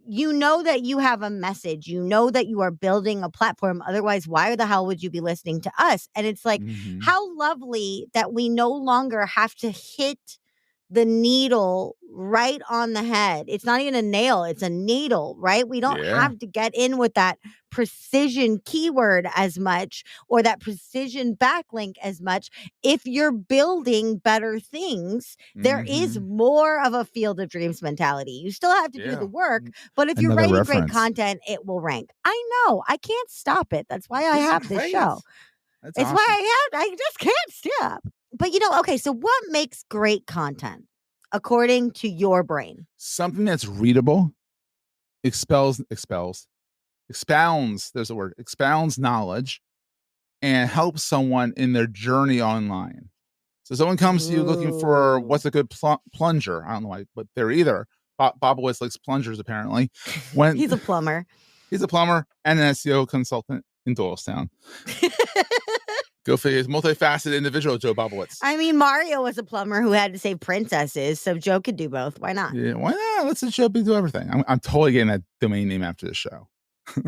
you know that you have a message. You know that you are building a platform. Otherwise, why the hell would you be listening to us? And it's like, how lovely that we no longer have to hit the needle right on the head. It's not even a nail, it's a needle, right? We don't have to get in with that precision keyword as much or that precision backlink as much. If you're building better things, there is more of a field of dreams mentality. You still have to do the work, but if you're writing great content, it will rank. I know. I can't stop it. That's why I have this show. That's it's awesome. why I just can't stop. But okay, so what makes great content according to your brain? Something that's readable, expounds, there's a word, expounds knowledge, and helps someone in their journey online. So someone comes to you looking for what's a good plunger. I don't know why, but they're either. Bobowitz likes plungers, apparently. He's a plumber. He's a plumber and an SEO consultant in Doylestown. Go figure. He's a multifaceted individual, Joe Bobowitz. I mean, Mario was a plumber who had to save princesses, so Joe could do both. Why not? Yeah, why not? Let's let Joe do everything. I'm totally getting that domain name after the show.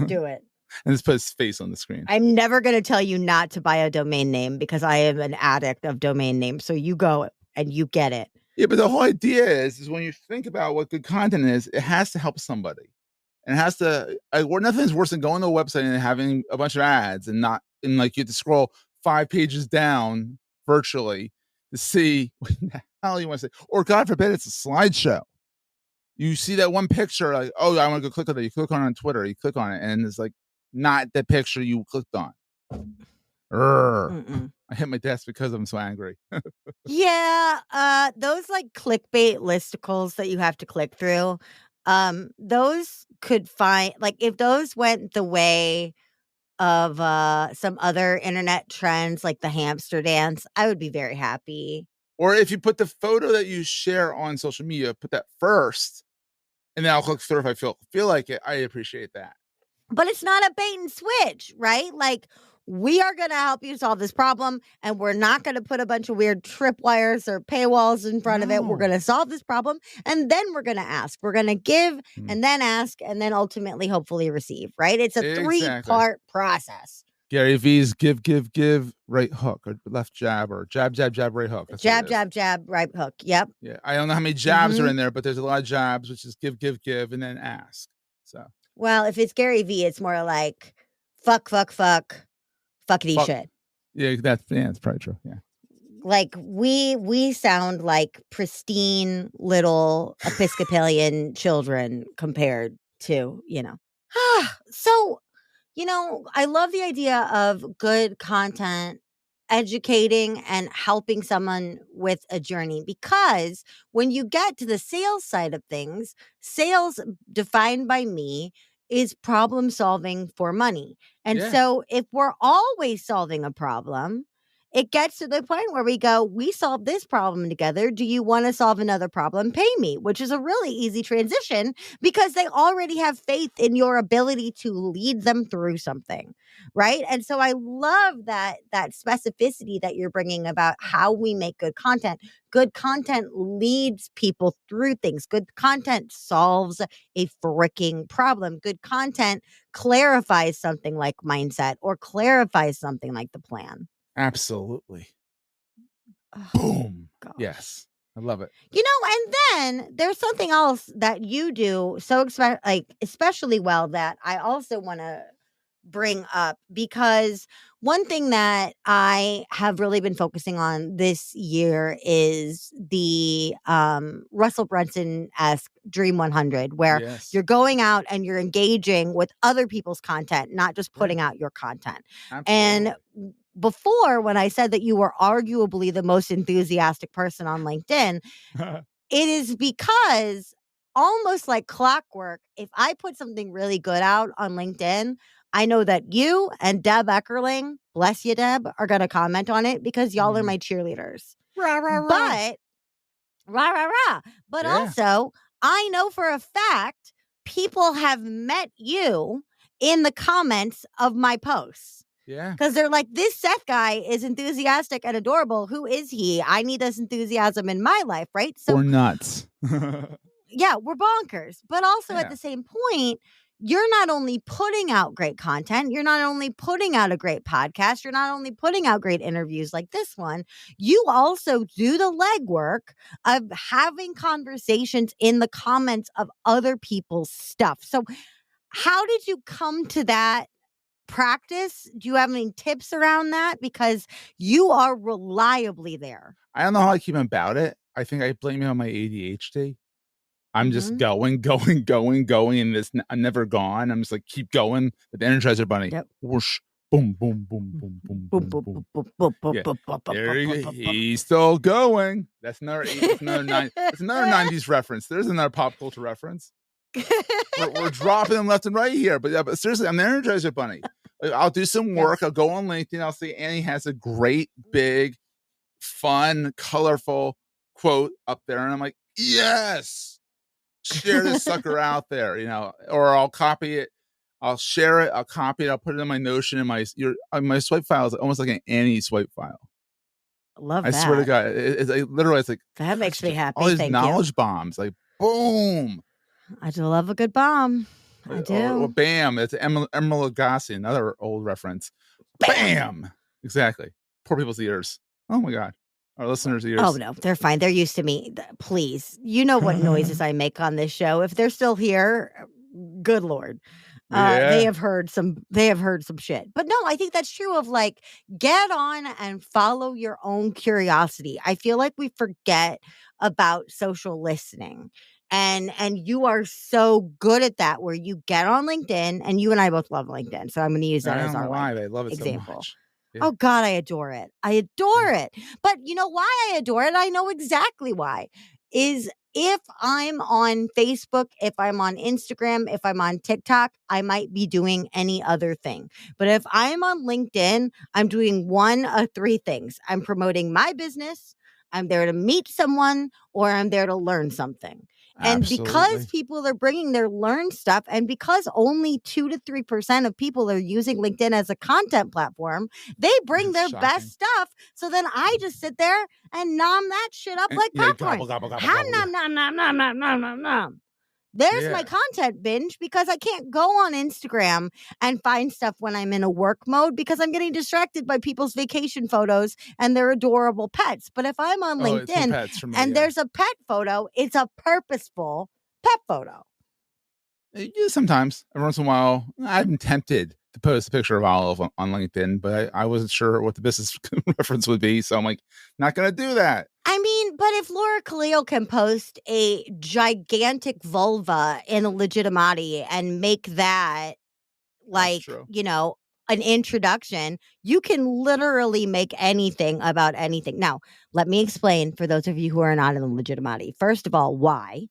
Do it. And just put his face on the screen. I'm never going to tell you not to buy a domain name because I am an addict of domain names. So you go and you get it. Yeah, but the whole idea is when you think about what good content is, it has to help somebody. And it has to, nothing's worse than going to a website and having a bunch of ads and you have to scroll 5 pages down virtually to see what the hell you want to say. Or God forbid, it's a slideshow. You see that one picture, like, oh, I want to go click on that. You click on it on Twitter, you click on it, and it's like not the picture you clicked on. I hit my desk because I'm so angry. Yeah, those like clickbait listicles that you have to click through, those could find, like, if those went the way of some other internet trends like the hamster dance, I would be very happy. Or if you put the photo that you share on social media, put that first, and then I'll click through if I feel like it. I appreciate that. But it's not a bait and switch, right? Like, we are going to help you solve this problem, and we're not going to put a bunch of weird tripwires or paywalls in front of it. We're going to solve this problem, and then we're going to ask. We're going to give, and then ask, and then ultimately, hopefully receive, right? It's a 3-part process. Gary V's give, right hook, or left jab, or jab, right hook. That's jab, right hook. Yep. Yeah, I don't know how many jabs are in there, but there's a lot of jabs, which is give, and then ask. So, well, if it's Gary V, it's more like fuck, fuckity shit. Yeah, it's probably true. Yeah. Like we sound like pristine little Episcopalian children compared to, So, I love the idea of good content, educating and helping someone with a journey, because when you get to the sales side of things, sales defined by me is problem solving for money. And so if we're always solving a problem, it gets to the point where we go, we solved this problem together. Do you want to solve another problem? Pay me, which is a really easy transition because they already have faith in your ability to lead them through something, right? And so I love that specificity that you're bringing about how we make good content. Good content leads people through things. Good content solves a freaking problem. Good content clarifies something like mindset or clarifies something like the plan. Absolutely. Oh, boom. gosh. Yes. I love it. And then there's something else that you do so especially well that I also want to bring up, because one thing that I have really been focusing on this year is the Russell Brunson-esque Dream 100, where you're going out and you're engaging with other people's content, not just putting out your content. Absolutely. And before, when I said that you were arguably the most enthusiastic person on LinkedIn, it is because almost like clockwork, if I put something really good out on LinkedIn, I know that you and Deb Eckerling, bless you, Deb, are going to comment on it because y'all are my cheerleaders. Rah, rah, rah. But, rah, rah, rah. But also, I know for a fact people have met you in the comments of my posts. Yeah. Because they're like, this Seth guy is enthusiastic and adorable. Who is he? I need this enthusiasm in my life, right? So or nuts. we're bonkers. But also at the same point, you're not only putting out great content, you're not only putting out a great podcast, you're not only putting out great interviews like this one, you also do the legwork of having conversations in the comments of other people's stuff. So how did you come to that practice? Do you have any tips around that? Because you are reliably there. I don't know how I keep about it. I think I blame it on my ADHD. I'm just going, and I'm never gone. I'm just like, keep going. The Energizer Bunny. Yep. Whoosh, boom, boom, boom, boom, boom, boom, boom. Yeah. There you go. He's still going. That's another 90s reference. There's another pop culture reference. we're dropping them left and right here. But seriously, I'm the Energizer Bunny. I'll do some work. I'll go on LinkedIn. I'll see Annie has a great, big, fun, colorful quote up there. And I'm like, yes. Share this sucker out there, or I'll copy it. I'll share it. I'll copy it. I'll put it in my Notion and my swipe file is almost like an Annie swipe file. Love I that. swear to God, it's like that makes me happy. All these knowledge bombs, like boom. I do love a good bomb. I do. Or bam. It's Emerald Lagasse, another old reference. Bam. Exactly. Poor people's ears. Oh my God. Our listeners' ears. Oh, no, they're fine. They're used to me. Please. You know what noises I make on this show. If they're still here, good Lord. They have heard some shit. But no, I think that's true of like, get on and follow your own curiosity. I feel like we forget about social listening. And you are so good at that, where you get on LinkedIn, and you and I both love LinkedIn. So I'm going to use that as our I love it example. So much. Yeah. Oh God, I adore it. I adore it. But you know why I adore it? I know exactly why. Is if I'm on Facebook, if I'm on Instagram, if I'm on TikTok, I might be doing any other thing. But if I'm on LinkedIn, I'm doing one of three things. I'm promoting my business, I'm there to meet someone, or I'm there to learn something. And because people are bringing their learned stuff, and because only 2 to 3% of people are using LinkedIn as a content platform, they bring their best stuff. So then I just sit there and nom that shit up like popcorn. Nom, nom, nom, nom, nom, nom, nom, nom. There's my content binge, because I can't go on Instagram and find stuff when I'm in a work mode, because I'm getting distracted by people's vacation photos and their adorable pets. But if I'm on LinkedIn and there's a pet photo, it's a purposeful pet photo. Sometimes, every once in a while, I'm tempted to post a picture of Olive on LinkedIn, but I wasn't sure what the business reference would be. So I'm like, not going to do that. I mean, but if Laura Khalil can post a gigantic vulva in a legitimati and make that like, an introduction, you can literally make anything about anything. Now, let me explain for those of you who are not in the legitimati. First of all, why?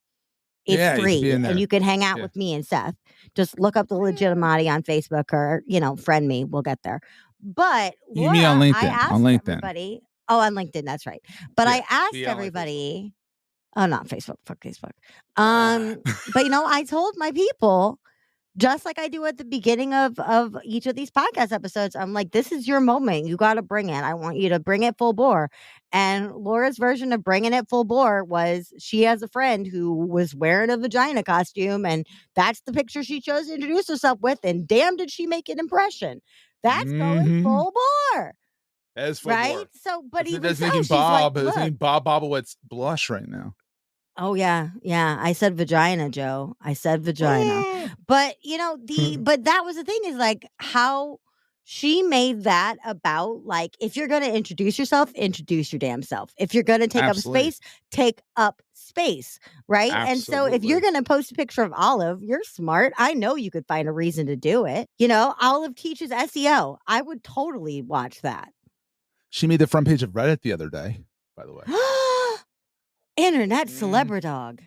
It's free, and you can hang out with me and Seth. Just look up the legitimati on Facebook, or, friend me. We'll get there. But Laura, me on LinkedIn. I asked everybody. Oh, on LinkedIn, that's right. But I asked everybody. Oh, not Facebook. Fuck Facebook. But I told my people, just like I do at the beginning of each of these podcast episodes, I'm like, this is your moment. You got to bring it. I want you to bring it full bore. And Laura's version of bringing it full bore was, she has a friend who was wearing a vagina costume, and that's the picture she chose to introduce herself with. And damn, did she make an impression. That's going full bore. That is full bore. So, but even that's so, making she's Bob, like, it's making Bob Bobowitz blush right now. Oh, yeah. Yeah. I said vagina, Joe. I said vagina. But, but that was the thing, is like how she made that about, like, if you're going to introduce yourself, introduce your damn self. If you're going to take up space, take up space. Right. Absolutely. And so if you're going to post a picture of Olive, you're smart. I know you could find a reason to do it. Olive teaches SEO. I would totally watch that. She made the front page of Reddit the other day, by the way. Internet celebridog.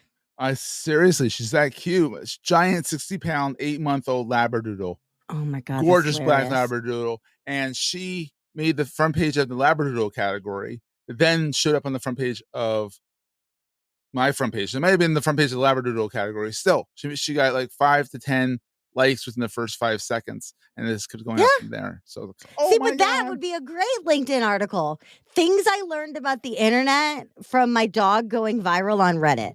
Seriously, she's that cute. It's giant 60-pound, 8-month-old Labradoodle. Oh my God. Gorgeous black Labradoodle. And she made the front page of the Labradoodle category, then showed up on the front page of my front page. It might have been the front page of the Labradoodle category. Still, she got like 5 to 10 likes within the first 5 seconds, and this kept going up from there. So, that would be a great LinkedIn article. Things I learned about the internet from my dog going viral on Reddit.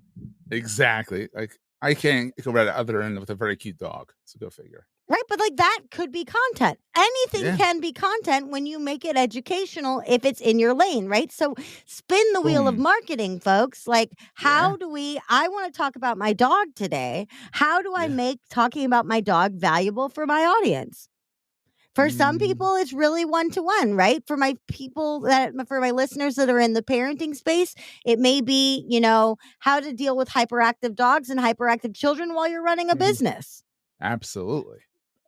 Exactly. Like I can't go right at the other end with a very cute dog. So go figure. Right, but like that could be content. Anything Yeah. can be content when you make it educational if it's in your lane, right? So spin the wheel of Boom. marketing, folks. Like, Yeah. I want to talk about my dog today. How do I Yeah. make talking about my dog valuable for my audience? For some Mm, people, it's really one to one, right? For my for my listeners that are in the parenting space, it may be, how to deal with hyperactive dogs and hyperactive children while you're running a mhm. business. Absolutely.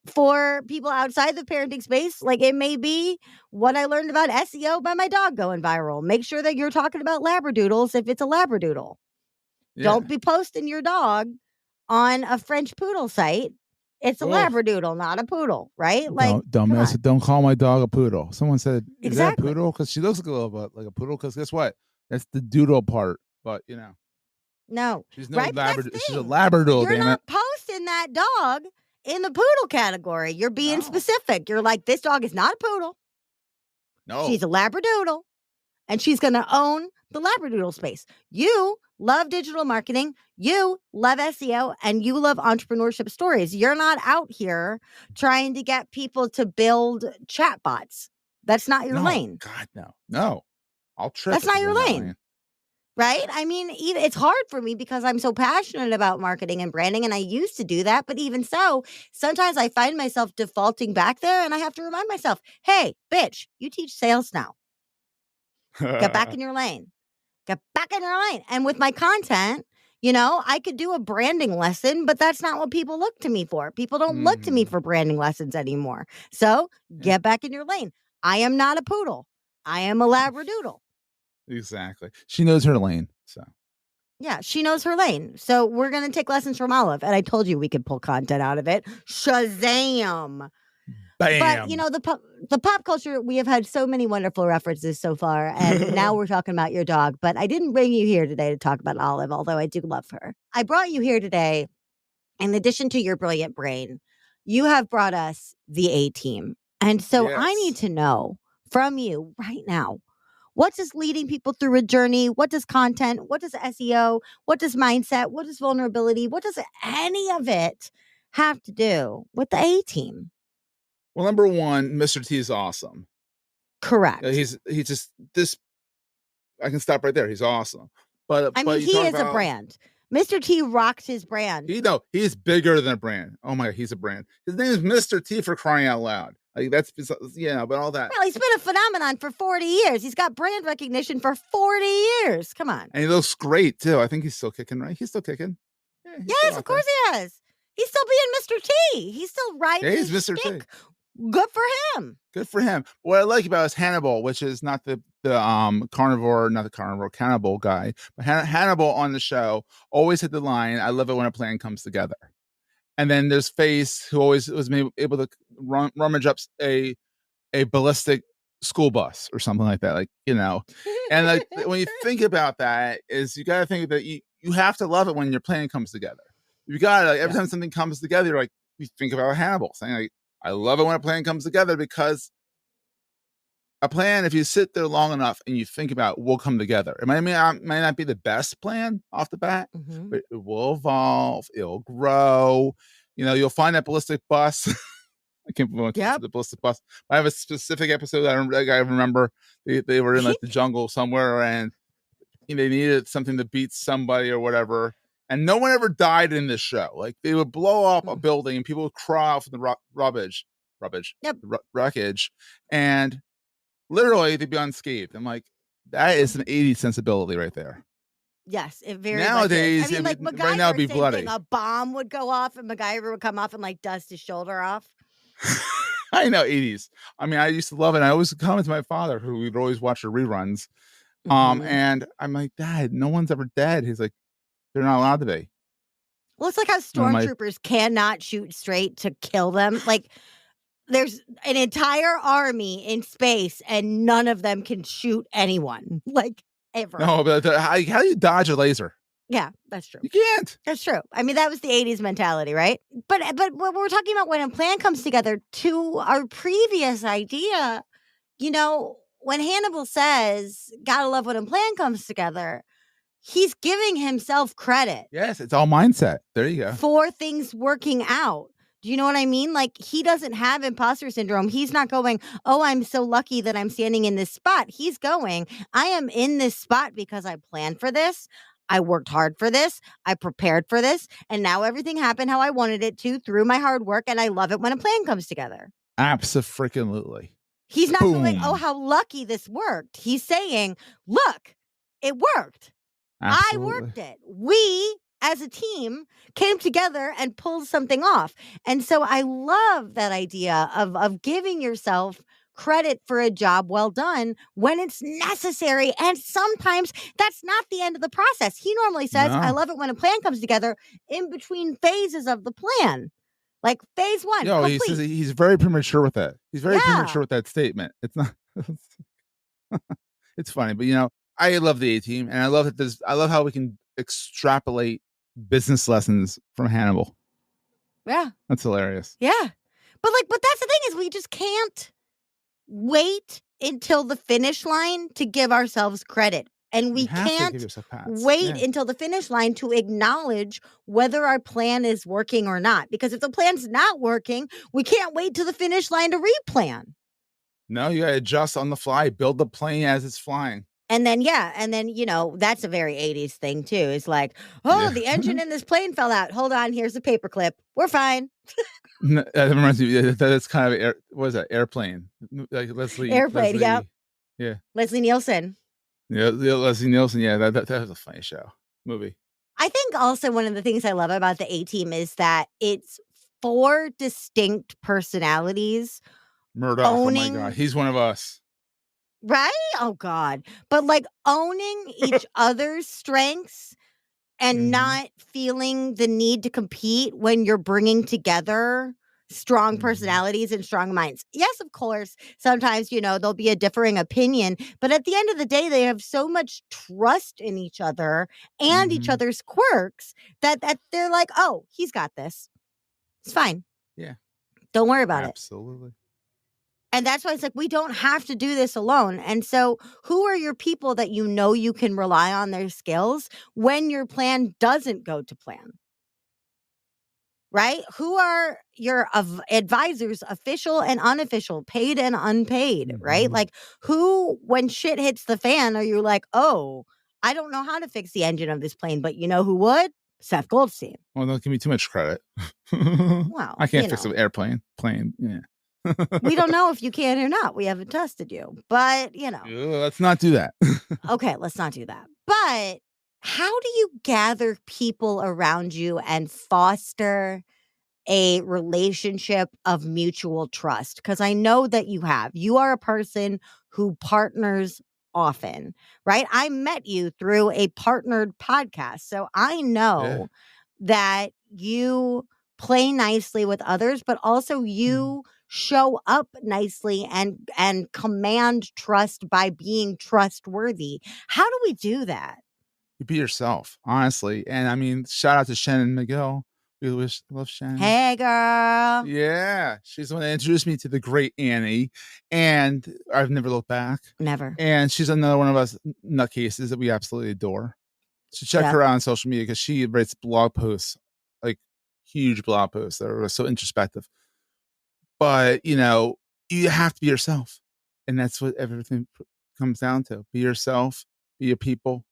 For people outside the parenting space, like it may be what I learned about SEO by my dog going viral. Make sure that you're talking about labradoodles if it's a labradoodle. Yeah. Don't be posting your dog on a French poodle site. It's a Oh, labradoodle, not a poodle, right? Like, don't come mess on. it. Don't call my dog a poodle. Someone said, "Is that a Exactly. poodle?" Because she looks like a little bit like a poodle. Because guess what? That's the doodle part. But No, she's no right? But that's labrador. the She's a thing. labradoodle. You're Damn it! not posting that dog in the poodle category. You're being No, specific. You're like, this dog is not a poodle. no, She's a labradoodle. And she's going to own the labradoodle space. You love digital marketing, you love SEO, and you love entrepreneurship stories. You're not out here trying to get people to build chatbots. That's not your no. lane. God, no, no. I'll trip That's if not you go your in that lane. lane. Right? I mean, even it's hard for me because I'm so passionate about marketing and branding, and I used to do that. But even so, sometimes I find myself defaulting back there, and I have to remind myself, hey, bitch, you teach sales now. Get back in your lane. Get back in your lane. And with my content, I could do a branding lesson, but that's not what people look to me for. People don't look to me Mhm. for branding lessons anymore. So Yeah, get back in your lane. I am not a poodle. I am a labradoodle. exactly. She knows her lane. So Yeah, she knows her lane. So we're going to take lessons from Olive. And I told you we could pull content out of it. Shazam. But bam. the pop culture, we have had so many wonderful references so far, and now we're talking about your dog. But I didn't bring you here today to talk about Olive, although I do love her. I brought you here today, in addition to your brilliant brain, you have brought us the A team, and so I need Yes. to know from you right now. What does leading people through a journey? What does content? What does SEO? What does mindset? What does vulnerability? What does any of it have to do with the A team? Well, number one, Mr. T is awesome. Correct. He's just this. I can stop right there. He's awesome. But I mean, you he talk is a about brand. Mr. T rocks his brand. he's bigger than a brand. Oh my, he's a brand. His name is Mr. T for crying out loud. Like that's but all that. Well, he's been a phenomenon for 40 years. He's got brand recognition for 40 years. Come on. And he looks great too. I think he's still kicking, right? He's still kicking. Yeah, he's still Yes, of out there. course he is. He's still being Mr. T. He's still riding Yeah, he's his Mr. T. stick. Good for him. Good for him. What I like about is Hannibal, which is not the cannibal guy, but Hannibal on the show always had the line, "I love it when a plan comes together." And then there's Face, who always was able to rummage up a ballistic school bus or something like that, And like when you think about that, is you got to think that you have to love it when your plan comes together. You got to every time something comes together, you're like you think about Hannibal saying like, "I love it when a plan comes together," because a plan, if you sit there long enough and you think about, will come together. It might not be the best plan off the bat, Mm-hmm. but it will evolve. It'll grow. You'll find that ballistic bus. I can't believe Yep. the ballistic bus. I have a specific episode that I remember. They were in like the jungle somewhere, and they needed something to beat somebody or whatever. And no one ever died in this show. Like they would blow up a building, and people would crawl out from the Yep. wreckage, and literally they'd be unscathed. I'm like, that is an 80s sensibility right there. Yes, it very Nowadays, much is. I mean, like MacGyver, right now it'd be same bloody. thing. A bomb would go off and MacGyver would come off and like dust his shoulder off. I know 80s. I mean, I used to love it. I always comment to my father, who would always watch the reruns. And I'm like, Dad, no one's ever dead. He's like, they're not allowed to be. Well, it's like how stormtroopers cannot shoot straight to kill them. Like there's an entire army in space and none of them can shoot anyone. Like ever. No, but how do you dodge a laser? Yeah, that's true. You can't. That's true. I mean, that was the 80s mentality, right? But what we're talking about when a plan comes together, to our previous idea, when Hannibal says, gotta love when a plan comes together, He's giving himself credit. Yes, it's all mindset. There you go. For things working out. Do you know what I mean? Like, he doesn't have imposter syndrome. He's not going, oh, I'm so lucky that I'm standing in this spot. He's going, I am in this spot because I planned for this. I worked hard for this. I prepared for this. And now everything happened how I wanted it to through my hard work. And I love it when a plan comes together. Absolutely. He's not going, oh, Boom. how lucky this worked. He's saying, look, it worked. Absolutely. I worked it. We, as a team, came together and pulled something off. And so I love that idea of giving yourself credit for a job well done when it's necessary. And sometimes that's not the end of the process. He normally says, No. I love it when a plan comes together in between phases of the plan. Like phase one. No, he says he's very premature with that. He's very premature with that statement. It's not. It's funny, but I love the A team, and I love that I love how we can extrapolate business lessons from Hannibal. Yeah, that's hilarious. Yeah, but that's the thing is we just can't wait until the finish line to give ourselves credit. And we can't wait until the finish line to acknowledge whether our plan is working or not. Because if the plan's not working, we can't wait to the finish line to replan. No, you got to adjust on the fly, build the plane as it's flying. And then, that's a very 80s thing, too. It's like, the engine in this plane fell out. Hold on, here's a paperclip. We're fine. That reminds me, that's kind of, what is that, Airplane? Like Leslie. Yeah. Leslie Nielsen. Yeah, Leslie Nielsen. Yeah, that was a funny movie. I think also one of the things I love about the A-Team is that it's 4 distinct personalities. Murdoch, oh my God, he's one of us. Right? Oh God. But owning each other's strengths and not feeling the need to compete when you're bringing together strong personalities and strong minds. Yes, of course, sometimes, there'll be a differing opinion, but at the end of the day, they have so much trust in each other and each other's quirks that they're like, oh, he's got this. It's fine. Yeah. Don't worry about it. Absolutely. And that's why it's we don't have to do this alone. And so who are your people that you can rely on their skills when your plan doesn't go to plan? Right? Who are your advisors, official and unofficial, paid and unpaid, right? Who, when shit hits the fan, are you like, oh, I don't know how to fix the engine of this plane, but you know who would? Seth Goldstein. Well, don't give me too much credit. Well, I can't fix an plane. Yeah. We don't know if you can or not. We haven't tested you, but let's not do that. Okay, let's not do that. But how do you gather people around you and foster a relationship of mutual trust? Because I know that you are a person who partners often, right? I met you through a partnered podcast. So I know that you play nicely with others, but also you show up nicely and command trust by being trustworthy. How do we do that? You be yourself, honestly. And I mean, shout out to Shannon McGill. We love Shannon. Hey, girl. Yeah. She's the one that introduced me to the great Annie. And I've never looked back. Never. And she's another one of us nutcases that we absolutely adore. So check her out on social media because she writes blog posts, huge blog posts that are so introspective. But, you have to be yourself. And that's what everything comes down to. Be yourself, be your people.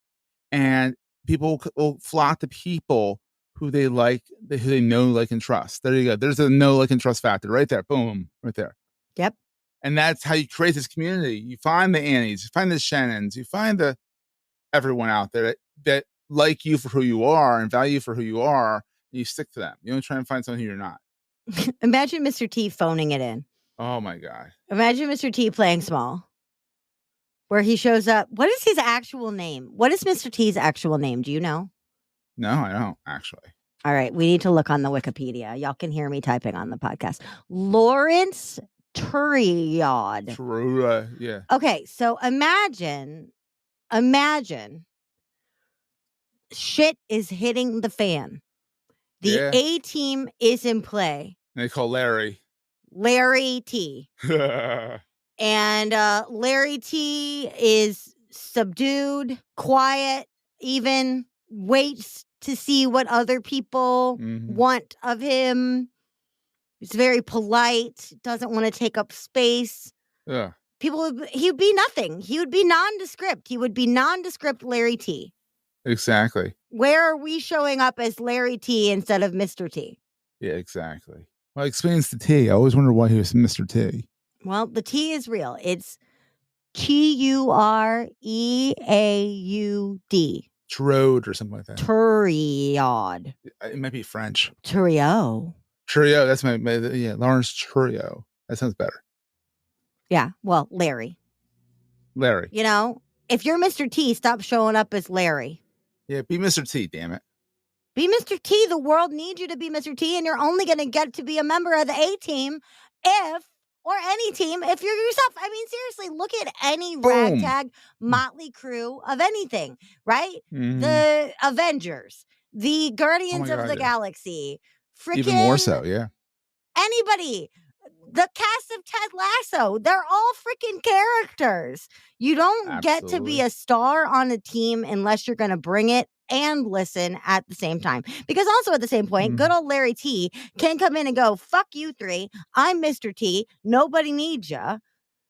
And people will flock to people who they like, who they know, like, and trust. There you go. There's a know, like, and trust factor right there. Boom, right there. Yep. And that's how you create this community. You find the Annies, you find the Shannons, you find everyone out there that like you for who you are and value you for who you are. And you stick to them. You don't try and find someone who you're not. Imagine Mr. T phoning it in. Oh my God. Imagine Mr. T playing small. Where he shows up. What is his actual name? What is Mr. T's actual name? Do you know? No, I don't, actually. All right. We need to look on the Wikipedia. Y'all can hear me typing on the podcast. Lawrence Turiod. Yeah. Okay. So imagine shit is hitting the fan. The A team is in play. And they call Larry T. And Larry T is subdued, quiet, even waits to see what other people want of him. He's very polite, doesn't want to take up space. Yeah. He would be nothing. He would be nondescript. He would be nondescript Larry T. Exactly. Where are we showing up as Larry T instead of Mr. T? Yeah, exactly. Well, it explains the T. I always wonder why he was Mr. T. Well, the T is real. It's Tureaud. Trode or something like that. Tureaud. It might be French. Tureaud. Churio. That's my Lawrence Churio. That sounds better. Yeah. Well, Larry. You know, if you're Mr. T, stop showing up as Larry. Yeah, be Mr. T, damn it. Be Mr. T. The world needs you to be Mr. T, and you're only going to get to be a member of the A team or any team if you're yourself. I mean, seriously, look at any ragtag motley crew of anything, right? The Avengers, the Guardians of the Galaxy, even more so, yeah. Anybody. The cast of Ted Lasso, they're all freaking characters. You don't get to be a star on a team unless you're going to bring it and listen at the same time. Because also at the same point, good old Larry T can come in and go, fuck you three. I'm Mr. T. Nobody needs ya.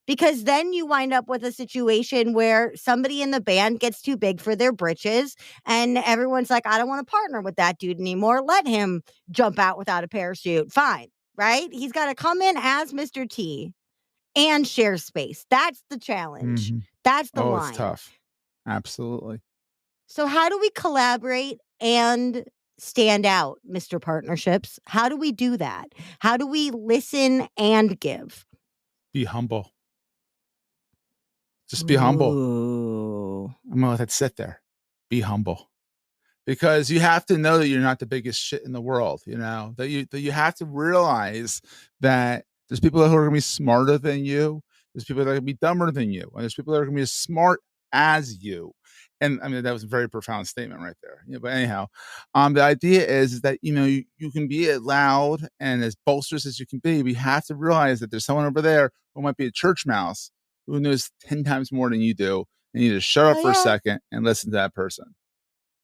Because then you wind up with a situation where somebody in the band gets too big for their britches and everyone's like, I don't want to partner with that dude anymore. Let him jump out without a parachute. Fine. Right? He's got to come in as Mr. T and share space. That's the challenge. That's the line. It's tough. Absolutely. So how do we collaborate and stand out, Mr. Partnerships? How do we do that? How do we listen and give? Be humble. Just be humble. I'm going to let that sit there. Be humble. Because you have to know that you're not the biggest shit in the world, you know, that you have to realize that there's people who are going to be smarter than you. There's people that are going to be dumber than you. And there's people that are going to be as smart as you. And I mean, that was a very profound statement right there. You know, but anyhow, the idea is that, you know, you can be as loud and as boisterous as you can be. We have to realize that there's someone over there who might be a church mouse who knows 10 times more than you do. And you need to shut up for a second and listen to that person.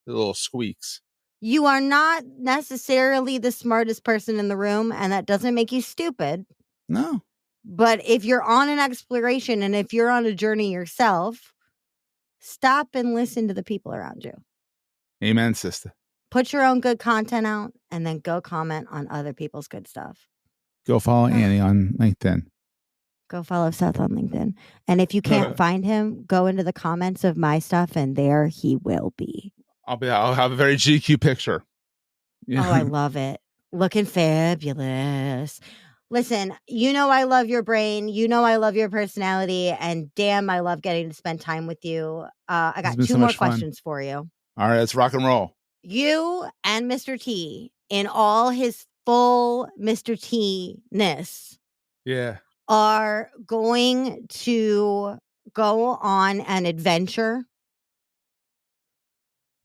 The little squeaks. You are not necessarily the smartest person in the room, and that doesn't make you stupid. No. But if you're on an exploration and if you're on a journey yourself, stop and listen to the people around you. Amen, sister. Put your own good content out and then go comment on other people's good stuff. Go follow Annie on LinkedIn. Go follow Seth on LinkedIn. And if you can't find him, go into the comments of my stuff and there he will be. I'll have a very GQ picture. Yeah. Oh, I love it. Looking fabulous. Listen, you know I love your brain. You know I love your personality. And damn, I love getting to spend time with you. I got two more questions for you. All right, let's rock and roll. You and Mr. T, in all his full Mr. T-ness, are going to go on an adventure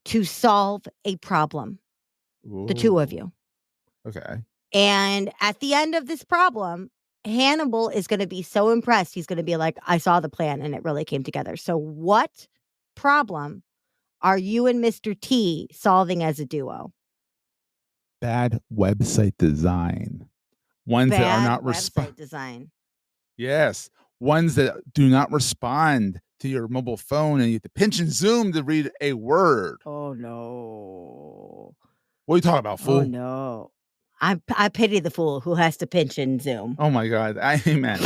to solve a problem. Ooh. The two of you. Okay. And at the end of this problem, Hannibal is going to be so impressed. He's going to be like, I saw the plan and it really came together. So what problem are you and Mr. T solving as a duo? Bad website design. Ones that are not website design. Yes. Ones that do not respond to your mobile phone and you have to pinch and zoom to read a word. Oh, no. What are you talking about, fool? Oh, no. I pity the fool who has to pinch and zoom. Oh, my God. Amen.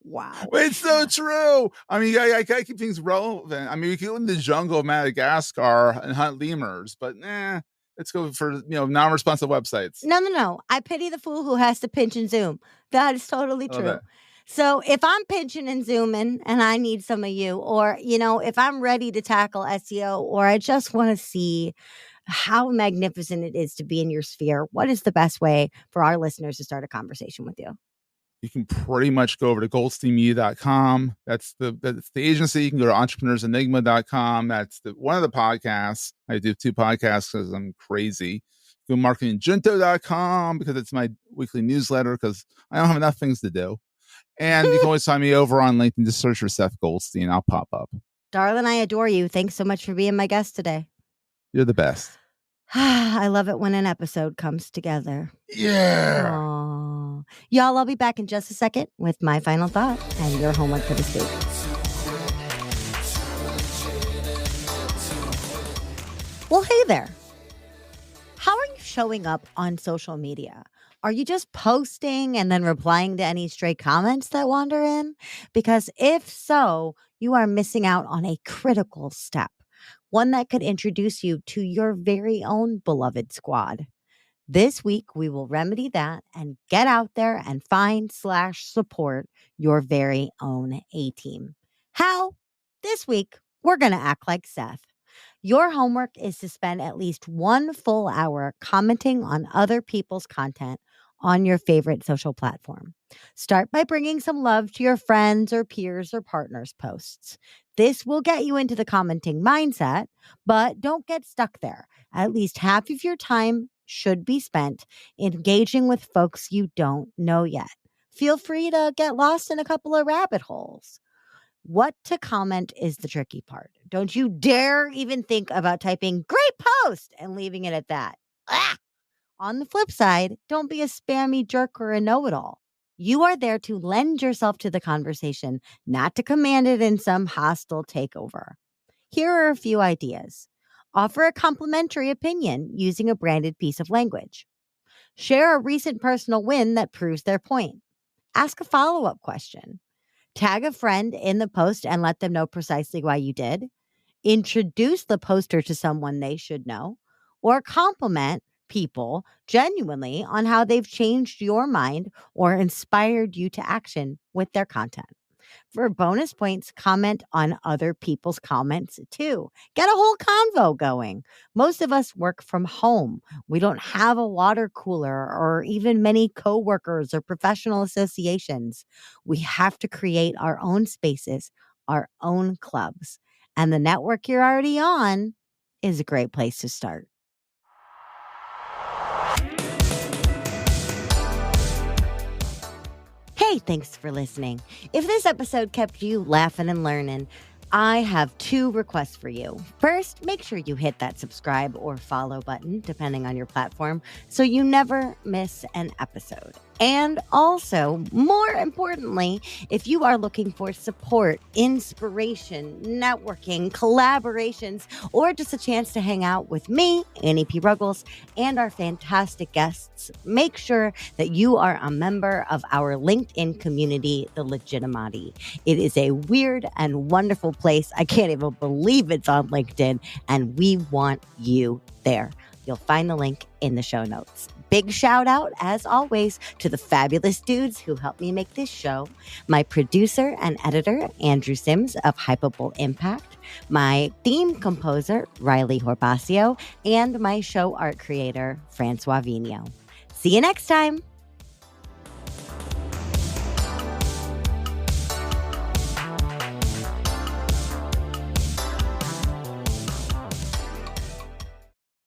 Wow. It's so true. I mean, I gotta keep things relevant. I mean, we can go in the jungle of Madagascar and hunt lemurs, but let's go for, non-responsive websites. No. I pity the fool who has to pinch and zoom. That is totally true. So if I'm pinching and zooming and I need some of you, or, if I'm ready to tackle SEO, or I just want to see how magnificent it is to be in your sphere, what is the best way for our listeners to start a conversation with you? You can pretty much go over to goldsteinmedia.com. That's the agency. You can go to entrepreneursenigma.com. That's one of the podcasts. I do 2 podcasts because I'm crazy. Go to marketingjunto.com because it's my weekly newsletter because I don't have enough things to do. And you can always find me over on LinkedIn. Just search for Seth Goldstein. I'll pop up. Darling, I adore you. Thanks so much for being my guest today. You're the best. I love it when an episode comes together. Yeah. Aww. Y'all, I'll be back in just a second with my final thought and your homework for this week. Well, hey there. How are you showing up on social media? Are you just posting and then replying to any stray comments that wander in? Because if so, you are missing out on a critical step, one that could introduce you to your very own beloved squad. This week, we will remedy that and get out there and find/support your very own A-team. How? This week, we're going to act like Seth. Your homework is to spend at least 1 full hour commenting on other people's content on your favorite social platform. Start by bringing some love to your friends or peers or partners' posts. This will get you into the commenting mindset, but don't get stuck there. At least half of your time should be spent engaging with folks you don't know yet. Feel free to get lost in a couple of rabbit holes. What to comment is the tricky part. Don't you dare even think about typing "great post" and leaving it at that. On the flip side, don't be a spammy jerk or a know-it-all. You are there to lend yourself to the conversation, not to command it in some hostile takeover. Here are a few ideas. Offer a complimentary opinion using a branded piece of language. Share a recent personal win that proves their point. Ask a follow-up question. Tag a friend in the post and let them know precisely why you did. Introduce the poster to someone they should know. Or compliment people genuinely on how they've changed your mind or inspired you to action with their content. For bonus points, comment on other people's comments too. Get a whole convo going. Most of us work from home. We don't have a water cooler or even many coworkers or professional associations. We have to create our own spaces, our own clubs. And the network you're already on is a great place to start. Hey, thanks for listening. If this episode kept you laughing and learning, I have 2 requests for you. First, make sure you hit that subscribe or follow button, depending on your platform, so you never miss an episode. And also, more importantly, if you are looking for support, inspiration, networking, collaborations, or just a chance to hang out with me, Annie P. Ruggles, and our fantastic guests, make sure that you are a member of our LinkedIn community, The Legitimati. It is a weird and wonderful place. I can't even believe it's on LinkedIn, and we want you there. You'll find the link in the show notes. Big shout out, as always, to the fabulous dudes who helped me make this show. My producer and editor, Andrew Sims of Hypable Impact. My theme composer, Riley Horbasio. And my show art creator, Francois Vigneault. See you next time.